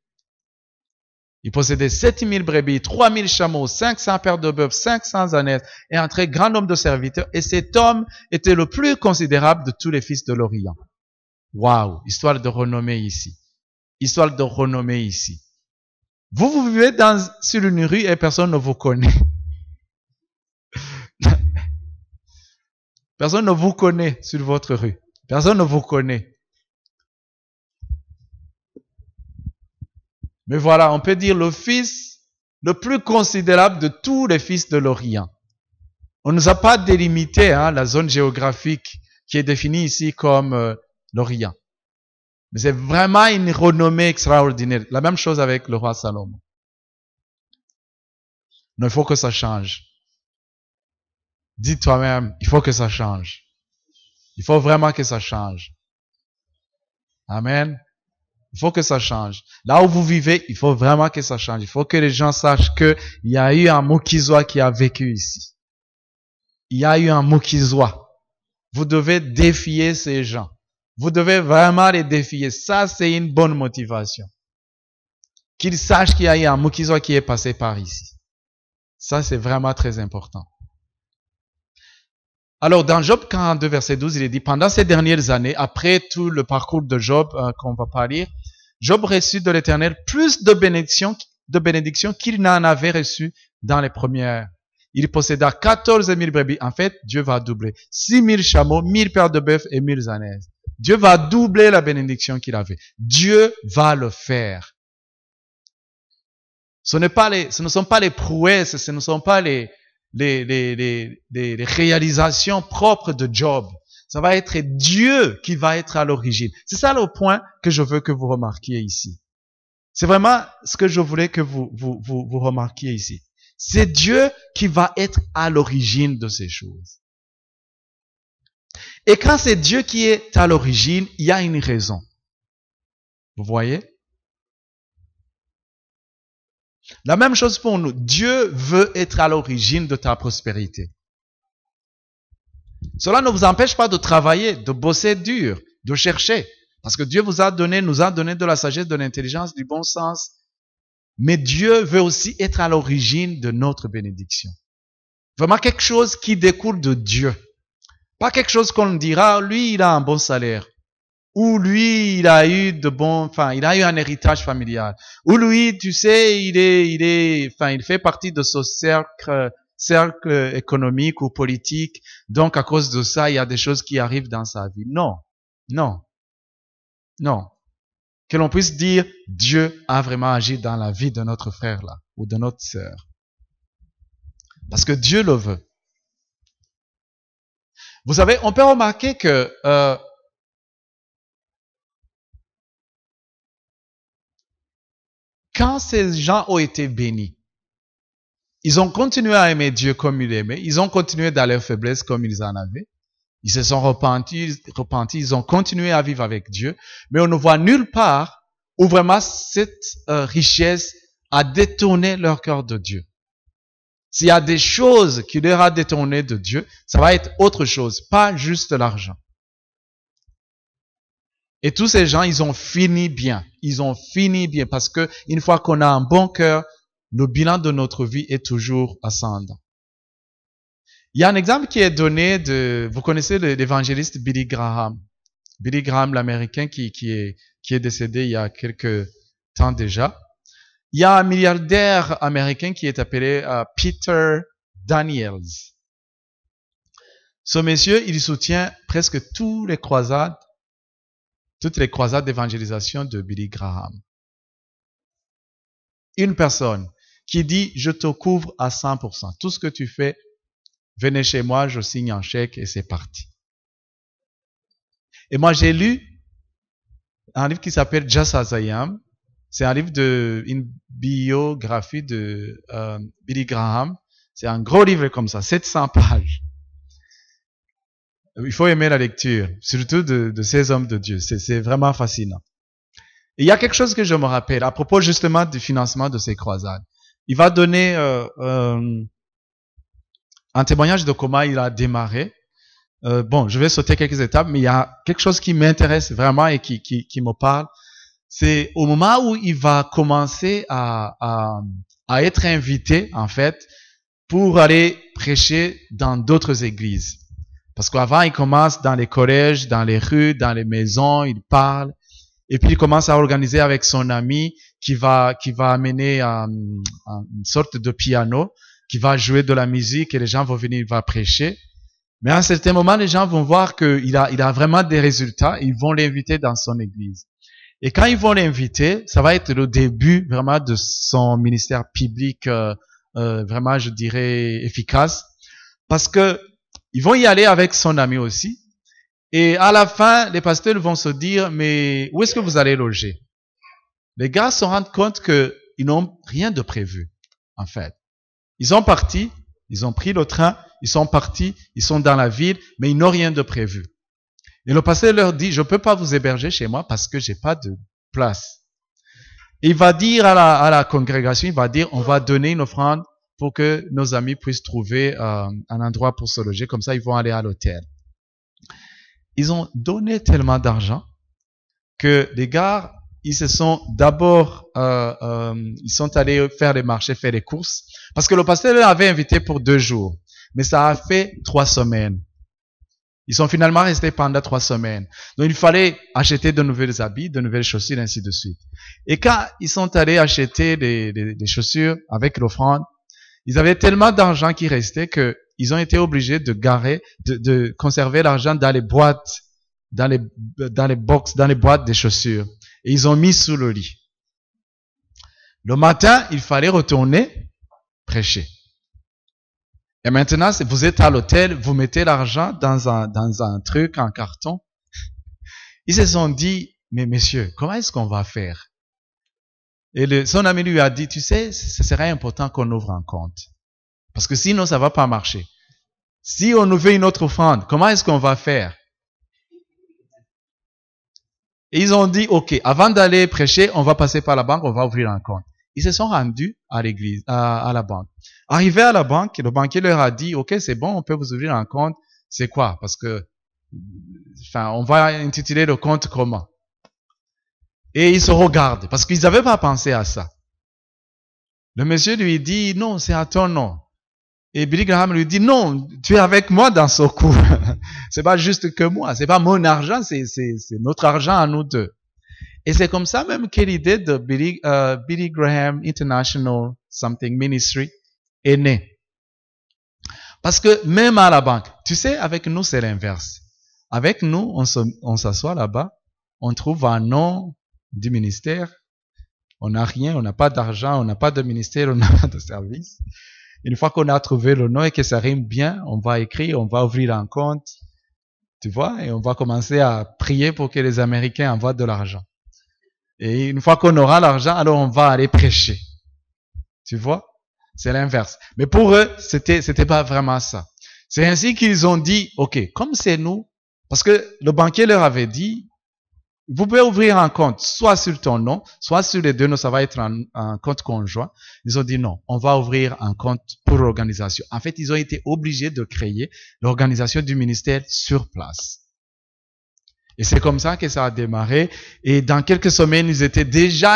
Il possédait 7000 brebis, 3000 chameaux, 500 paires de bœufs, 500 ânes et un très grand nombre de serviteurs. Et cet homme était le plus considérable de tous les fils de l'Orient. Waouh! Histoire de renommée ici. Histoire de renommée ici. Vous vivez sur une rue et personne ne vous connaît. Personne ne vous connaît sur votre rue. Personne ne vous connaît. Mais voilà, on peut dire le fils le plus considérable de tous les fils de l'Orient. On ne nous a pas délimité la zone géographique qui est définie ici comme l'Orient. Mais c'est vraiment une renommée extraordinaire. La même chose avec le roi Salomon. Non, il faut que ça change. Dis toi-même, il faut que ça change. Il faut vraiment que ça change. Amen. Il faut que ça change. Là où vous vivez, il faut vraiment que ça change. Il faut que les gens sachent qu'il y a eu un Mokizois qui a vécu ici. Il y a eu un Mokizois. Vous devez défier ces gens. Vous devez vraiment les défier. Ça, c'est une bonne motivation. Qu'ils sachent qu'il y a eu un Mokizois qui est passé par ici. Ça, c'est vraiment très important. Alors, dans Job 42, verset 12, il est dit, pendant ces dernières années, après tout le parcours de Job qu'on va pas lire, Job reçut de l'Éternel plus de bénédictions qu'il n'en avait reçu dans les premières. Il posséda 14 000 brebis. En fait, Dieu va doubler. 6 000 chameaux, 1000 paires de bœufs et 1000 ânes. Dieu va doubler la bénédiction qu'il avait. Dieu va le faire. Ce ne sont pas les prouesses, ce ne sont pas les réalisations propres de Job. Ça va être Dieu qui va être à l'origine. C'est ça le point que je veux que vous remarquiez ici. C'est vraiment ce que je voulais que vous remarquiez ici. C'est Dieu qui va être à l'origine de ces choses. Et quand c'est Dieu qui est à l'origine, il y a une raison. Vous voyez? La même chose pour nous. Dieu veut être à l'origine de ta prospérité. Cela ne vous empêche pas de travailler, de bosser dur, de chercher. Parce que Dieu nous a donné de la sagesse, de l'intelligence, du bon sens. Mais Dieu veut aussi être à l'origine de notre bénédiction. Vraiment quelque chose qui découle de Dieu. Pas quelque chose qu'on dira, lui, il a un bon salaire. Ou lui, il a eu il a eu un héritage familial. Ou lui, tu sais, il fait partie de ce cercle économique ou politique. Donc, à cause de ça, il y a des choses qui arrivent dans sa vie. Non. Non. Non. Que l'on puisse dire, Dieu a vraiment agi dans la vie de notre frère là, ou de notre sœur. Parce que Dieu le veut. Vous savez, on peut remarquer que quand ces gens ont été bénis, ils ont continué à aimer Dieu comme il aimait, ils ont continué dans leur faiblesse comme ils en avaient, ils se sont repentis, ils ont continué à vivre avec Dieu, mais on ne voit nulle part où vraiment cette richesse a détourné leur cœur de Dieu. S'il y a des choses qui leur a détourné de Dieu, ça va être autre chose, pas juste l'argent. Et tous ces gens, ils ont fini bien. Ils ont fini bien parce que une fois qu'on a un bon cœur, le bilan de notre vie est toujours ascendant. Il y a un exemple qui est donné vous connaissez l'évangéliste Billy Graham. Billy Graham, l'Américain qui est décédé il y a quelques temps déjà. Il y a un milliardaire américain qui est appelé Peter Daniels. Ce monsieur, il soutient presque toutes les croisades d'évangélisation de Billy Graham. Une personne qui dit, je te couvre à 100%. Tout ce que tu fais, venez chez moi, je signe un chèque et c'est parti. Et moi, j'ai lu un livre qui s'appelle Just As I Am. C'est un livre une biographie de Billy Graham. C'est un gros livre comme ça, 700 pages. Il faut aimer la lecture, surtout de ces hommes de Dieu. C'est vraiment fascinant. Et il y a quelque chose que je me rappelle à propos justement du financement de ces croisades. Il va donner un témoignage de comment il a démarré. Bon, je vais sauter quelques étapes, mais il y a quelque chose qui m'intéresse vraiment et qui me parle. C'est au moment où il va commencer à être invité, en fait, pour aller prêcher dans d'autres églises. Parce qu'avant, il commence dans les collèges, dans les rues, dans les maisons, il parle. Et puis, il commence à organiser avec son ami qui va amener une sorte de piano, qui va jouer de la musique et les gens vont venir, il va prêcher. Mais à un certain moment, les gens vont voir qu'il a vraiment des résultats. Ils vont l'inviter dans son église. Et quand ils vont l'inviter, ça va être le début vraiment de son ministère public, vraiment, je dirais, efficace. Parce que ils vont y aller avec son ami aussi. Et à la fin, les pasteurs vont se dire, mais où est-ce que vous allez loger? Les gars se rendent compte qu'ils n'ont rien de prévu, en fait. Ils sont partis, ils ont pris le train, ils sont partis, ils sont dans la ville, mais ils n'ont rien de prévu. Et le pasteur leur dit, je ne peux pas vous héberger chez moi parce que j'ai pas de place. Et il va dire à la congrégation, il va dire, on va donner une offrande pour que nos amis puissent trouver un endroit pour se loger. Comme ça, ils vont aller à l'hôtel. Ils ont donné tellement d'argent que les gars, ils se sont d'abord, ils sont allés faire les marchés, faire les courses. Parce que le pasteur les avait invité pour 2 jours. Mais ça a fait 3 semaines. Ils sont finalement restés pendant 3 semaines. Donc il fallait acheter de nouvelles habits, de nouvelles chaussures, ainsi de suite. Et quand ils sont allés acheter des chaussures avec l'offrande, ils avaient tellement d'argent qui restait que ils ont été obligés de conserver l'argent dans les boîtes, dans les box, dans les boîtes des chaussures. Et ils ont mis sous le lit. Le matin, il fallait retourner prêcher. Et maintenant, vous êtes à l'hôtel, vous mettez l'argent dans un truc, en carton. Ils se sont dit, mais messieurs, comment est-ce qu'on va faire? Et son ami lui a dit, tu sais, ce serait important qu'on ouvre un compte. Parce que sinon, ça va pas marcher. Si on nous fait une autre offrande, comment est-ce qu'on va faire? Et ils ont dit, ok, avant d'aller prêcher, on va passer par la banque, on va ouvrir un compte. Ils se sont rendus à l'église, à la banque. Arrivés à la banque, le banquier leur a dit, ok, c'est bon, on peut vous ouvrir un compte. C'est quoi? Parce que, on va intituler le compte comment? Et ils se regardent, parce qu'ils n'avaient pas pensé à ça. Le monsieur lui dit, non, c'est à ton nom. Et Billy Graham lui dit, non, tu es avec moi dans ce coup. C'est pas juste que moi, c'est pas mon argent, c'est notre argent à nous deux. Et c'est comme ça même que l'idée de Billy Graham International Something Ministry est née. Parce que même à la banque, tu sais, avec nous, c'est l'inverse. Avec nous, on s'assoit là-bas, on trouve un nom du ministère, on n'a rien, on n'a pas d'argent, on n'a pas de ministère, on n'a pas de service. Une fois qu'on a trouvé le nom et que ça rime bien, on va écrire, on va ouvrir un compte, tu vois, et on va commencer à prier pour que les Américains envoient de l'argent. Et une fois qu'on aura l'argent, alors on va aller prêcher. Tu vois? C'est l'inverse. Mais pour eux, c'était pas vraiment ça. C'est ainsi qu'ils ont dit, ok, comme c'est nous, parce que le banquier leur avait dit, vous pouvez ouvrir un compte, soit sur ton nom, soit sur les deux noms, ça va être un compte conjoint. Ils ont dit non, on va ouvrir un compte pour l'organisation. En fait, ils ont été obligés de créer l'organisation du ministère sur place. Et c'est comme ça que ça a démarré. Et dans quelques semaines, ils étaient déjà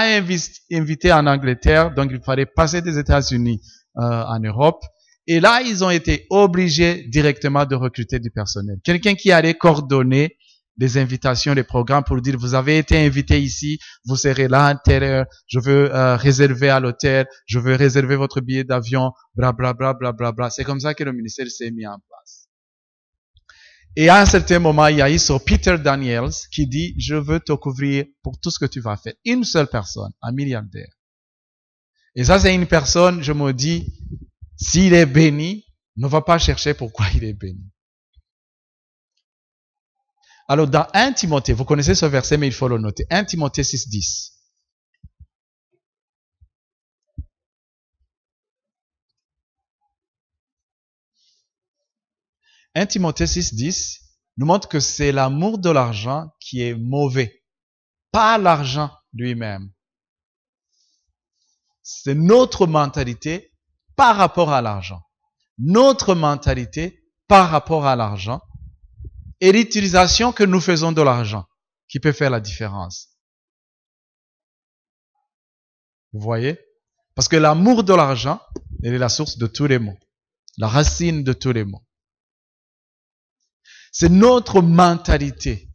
invités en Angleterre, donc il fallait passer des États-Unis en Europe. Et là, ils ont été obligés directement de recruter du personnel. Quelqu'un qui allait coordonner les invitations, les programmes pour dire, vous avez été invité ici, vous serez là à telle heure, je veux réserver à l'hôtel, je veux réserver votre billet d'avion, bla bla bla bla bla bla. C'est comme ça que le ministère s'est mis en place. Et à un certain moment, il y a eu sur Peter Daniels qui dit, je veux te couvrir pour tout ce que tu vas faire. Une seule personne, un milliardaire. Et ça, c'est une personne, je me dis, s'il est béni, ne va pas chercher pourquoi il est béni. Alors, dans 1 Timothée, vous connaissez ce verset, mais il faut le noter. 1 Timothée 6:10. 1 Timothée 6:10 nous montre que c'est l'amour de l'argent qui est mauvais, pas l'argent lui-même. C'est notre mentalité par rapport à l'argent. Notre mentalité par rapport à l'argent et l'utilisation que nous faisons de l'argent qui peut faire la différence. Vous voyez? Parce que l'amour de l'argent, elle est la source de tous les maux, la racine de tous les maux. C'est notre mentalité.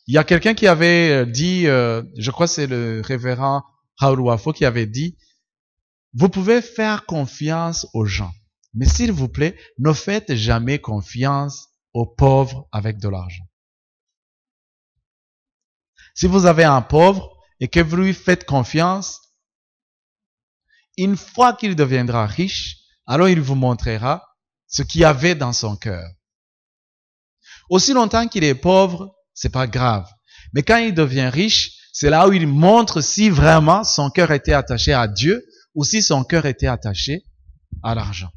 Il y a quelqu'un qui avait dit, je crois que c'est le révérend Raoul Wafo qui avait dit, vous pouvez faire confiance aux gens, mais s'il vous plaît, ne faites jamais confiance aux pauvres avec de l'argent. Si vous avez un pauvre et que vous lui faites confiance, une fois qu'il deviendra riche, alors il vous montrera ce qu'il y avait dans son cœur. Aussi longtemps qu'il est pauvre, c'est pas grave. Mais quand il devient riche, c'est là où il montre si vraiment son cœur était attaché à Dieu ou si son cœur était attaché à l'argent.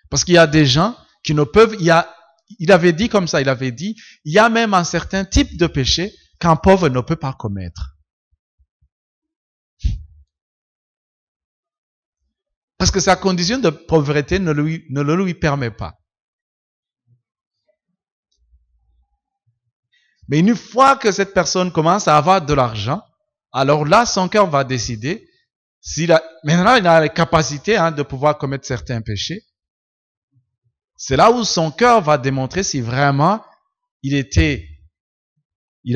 Parce qu'il y a des gens qui ne peuvent, il avait dit comme ça, il y a même un certain type de péché qu'un pauvre ne peut pas commettre. Parce que sa condition de pauvreté ne le lui permet pas. Mais une fois que cette personne commence à avoir de l'argent, alors là, son cœur va décider maintenant il a la capacité de pouvoir commettre certains péchés. C'est là où son cœur va démontrer si vraiment il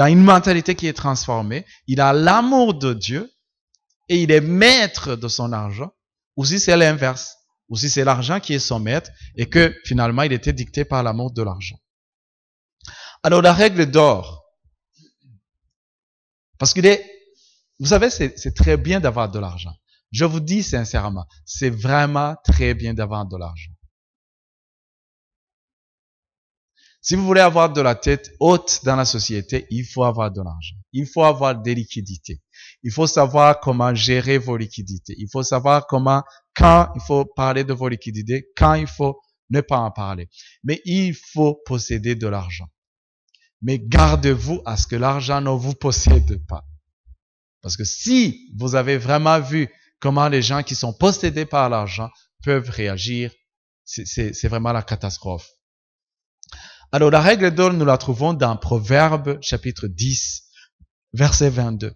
a une mentalité qui est transformée, il a l'amour de Dieu et il est maître de son argent, ou si c'est l'inverse, ou si c'est l'argent qui est son maître et que finalement il était dicté par l'amour de l'argent. Alors la règle d'or, parce vous savez, c'est très bien d'avoir de l'argent. Je vous dis sincèrement, c'est vraiment très bien d'avoir de l'argent. Si vous voulez avoir de la tête haute dans la société, il faut avoir de l'argent. Il faut avoir des liquidités. Il faut savoir comment gérer vos liquidités. Il faut savoir quand il faut parler de vos liquidités, quand il faut ne pas en parler. Mais il faut posséder de l'argent. Mais gardez-vous à ce que l'argent ne vous possède pas. Parce que si vous avez vraiment vu comment les gens qui sont possédés par l'argent peuvent réagir, c'est vraiment la catastrophe. Alors la règle d'or, nous la trouvons dans Proverbes chapitre 10, verset 22.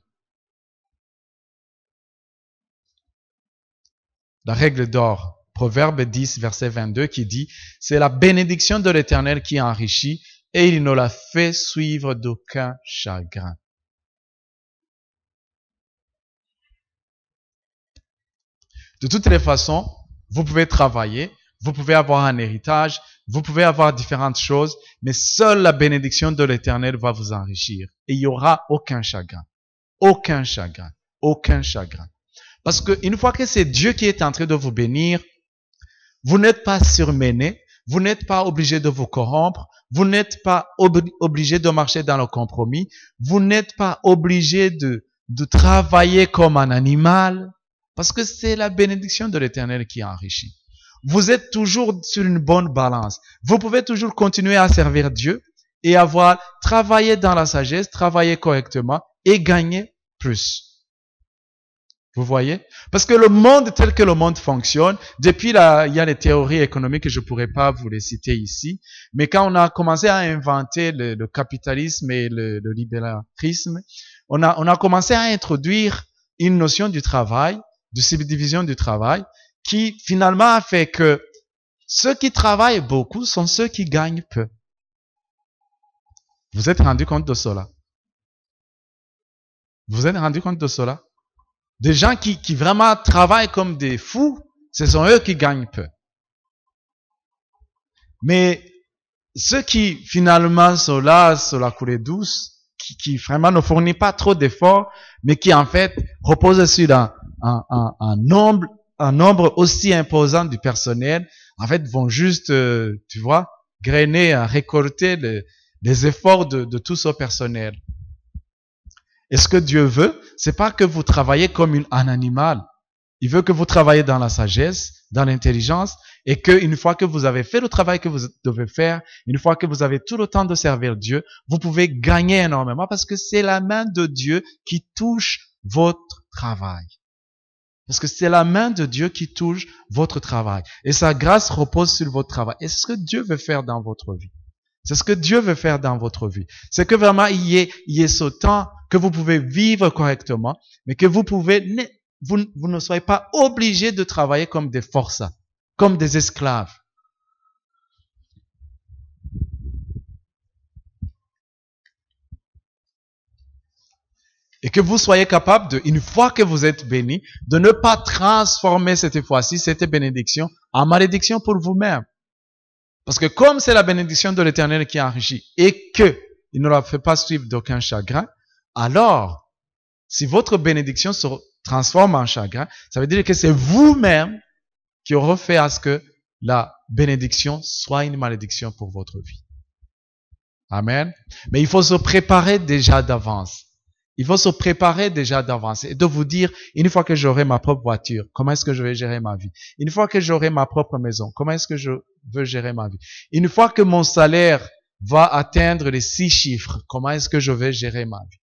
La règle d'or, Proverbe 10, verset 22, qui dit « C'est la bénédiction de l'Éternel qui enrichit, et il ne la fait suivre d'aucun chagrin. » De toutes les façons, vous pouvez travailler, vous pouvez avoir un héritage, vous pouvez avoir différentes choses, mais seule la bénédiction de l'Éternel va vous enrichir. Et il n'y aura aucun chagrin. Aucun chagrin. Aucun chagrin. Parce qu'une fois que c'est Dieu qui est en train de vous bénir, vous n'êtes pas surmené, vous n'êtes pas obligé de vous corrompre, vous n'êtes pas obligé de marcher dans le compromis, vous n'êtes pas obligé de travailler comme un animal, parce que c'est la bénédiction de l'Éternel qui enrichit. Vous êtes toujours sur une bonne balance. Vous pouvez toujours continuer à servir Dieu et travailler dans la sagesse, travailler correctement et gagner plus. Vous voyez? Parce que le monde tel que le monde fonctionne, depuis il y a les théories économiques que je pourrais pas vous les citer ici, mais quand on a commencé à inventer le capitalisme et le libéralisme, on a commencé à introduire une notion du travail, de subdivision du travail, qui finalement a fait que ceux qui travaillent beaucoup sont ceux qui gagnent peu. Vous êtes rendu compte de cela? Vous êtes rendu compte de cela? Des gens qui vraiment travaillent comme des fous, ce sont eux qui gagnent peu. Mais ceux qui finalement sont là sur la coulée douce, qui vraiment ne fournit pas trop d'efforts, mais qui en fait repose sur un nombre aussi imposant du personnel, en fait vont juste, tu vois, grainer, récolter les efforts de tout ce personnel. Et ce que Dieu veut, c'est pas que vous travaillez comme un animal. Il veut que vous travaillez dans la sagesse, dans l'intelligence, et qu'une fois que vous avez fait le travail que vous devez faire, une fois que vous avez tout le temps de servir Dieu, vous pouvez gagner énormément parce que c'est la main de Dieu qui touche votre travail. Parce que c'est la main de Dieu qui touche votre travail. Et sa grâce repose sur votre travail. Et c'est ce que Dieu veut faire dans votre vie. C'est ce que Dieu veut faire dans votre vie. C'est que vraiment il y ait ce temps que vous pouvez vivre correctement, mais que vous ne soyez pas obligés de travailler comme des forçats, comme des esclaves. Et que vous soyez capable une fois que vous êtes béni, de ne pas transformer cette fois-ci, cette bénédiction, en malédiction pour vous-même. Parce que comme c'est la bénédiction de l'Éternel qui enrichit et que il ne la fait pas suivre d'aucun chagrin, alors, si votre bénédiction se transforme en chagrin, ça veut dire que c'est vous-même qui aurez fait à ce que la bénédiction soit une malédiction pour votre vie. Amen. Mais il faut se préparer déjà d'avance. Il faut se préparer déjà d'avance et de vous dire, une fois que j'aurai ma propre voiture, comment est-ce que je vais gérer ma vie? Une fois que j'aurai ma propre maison, comment est-ce que je veux gérer ma vie? Une fois que mon salaire va atteindre les 6 chiffres, comment est-ce que je vais gérer ma vie?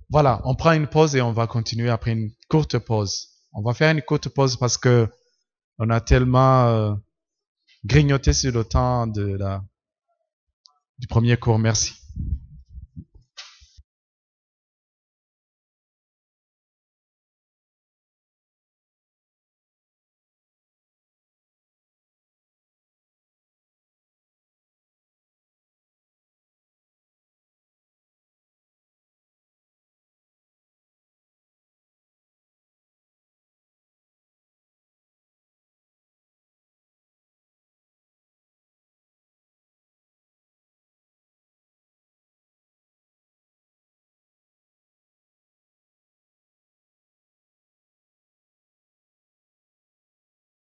Voilà, on prend une pause et on va continuer après une courte pause. On va faire une courte pause parce que on a tellement grignoté sur le temps du premier cours. Merci.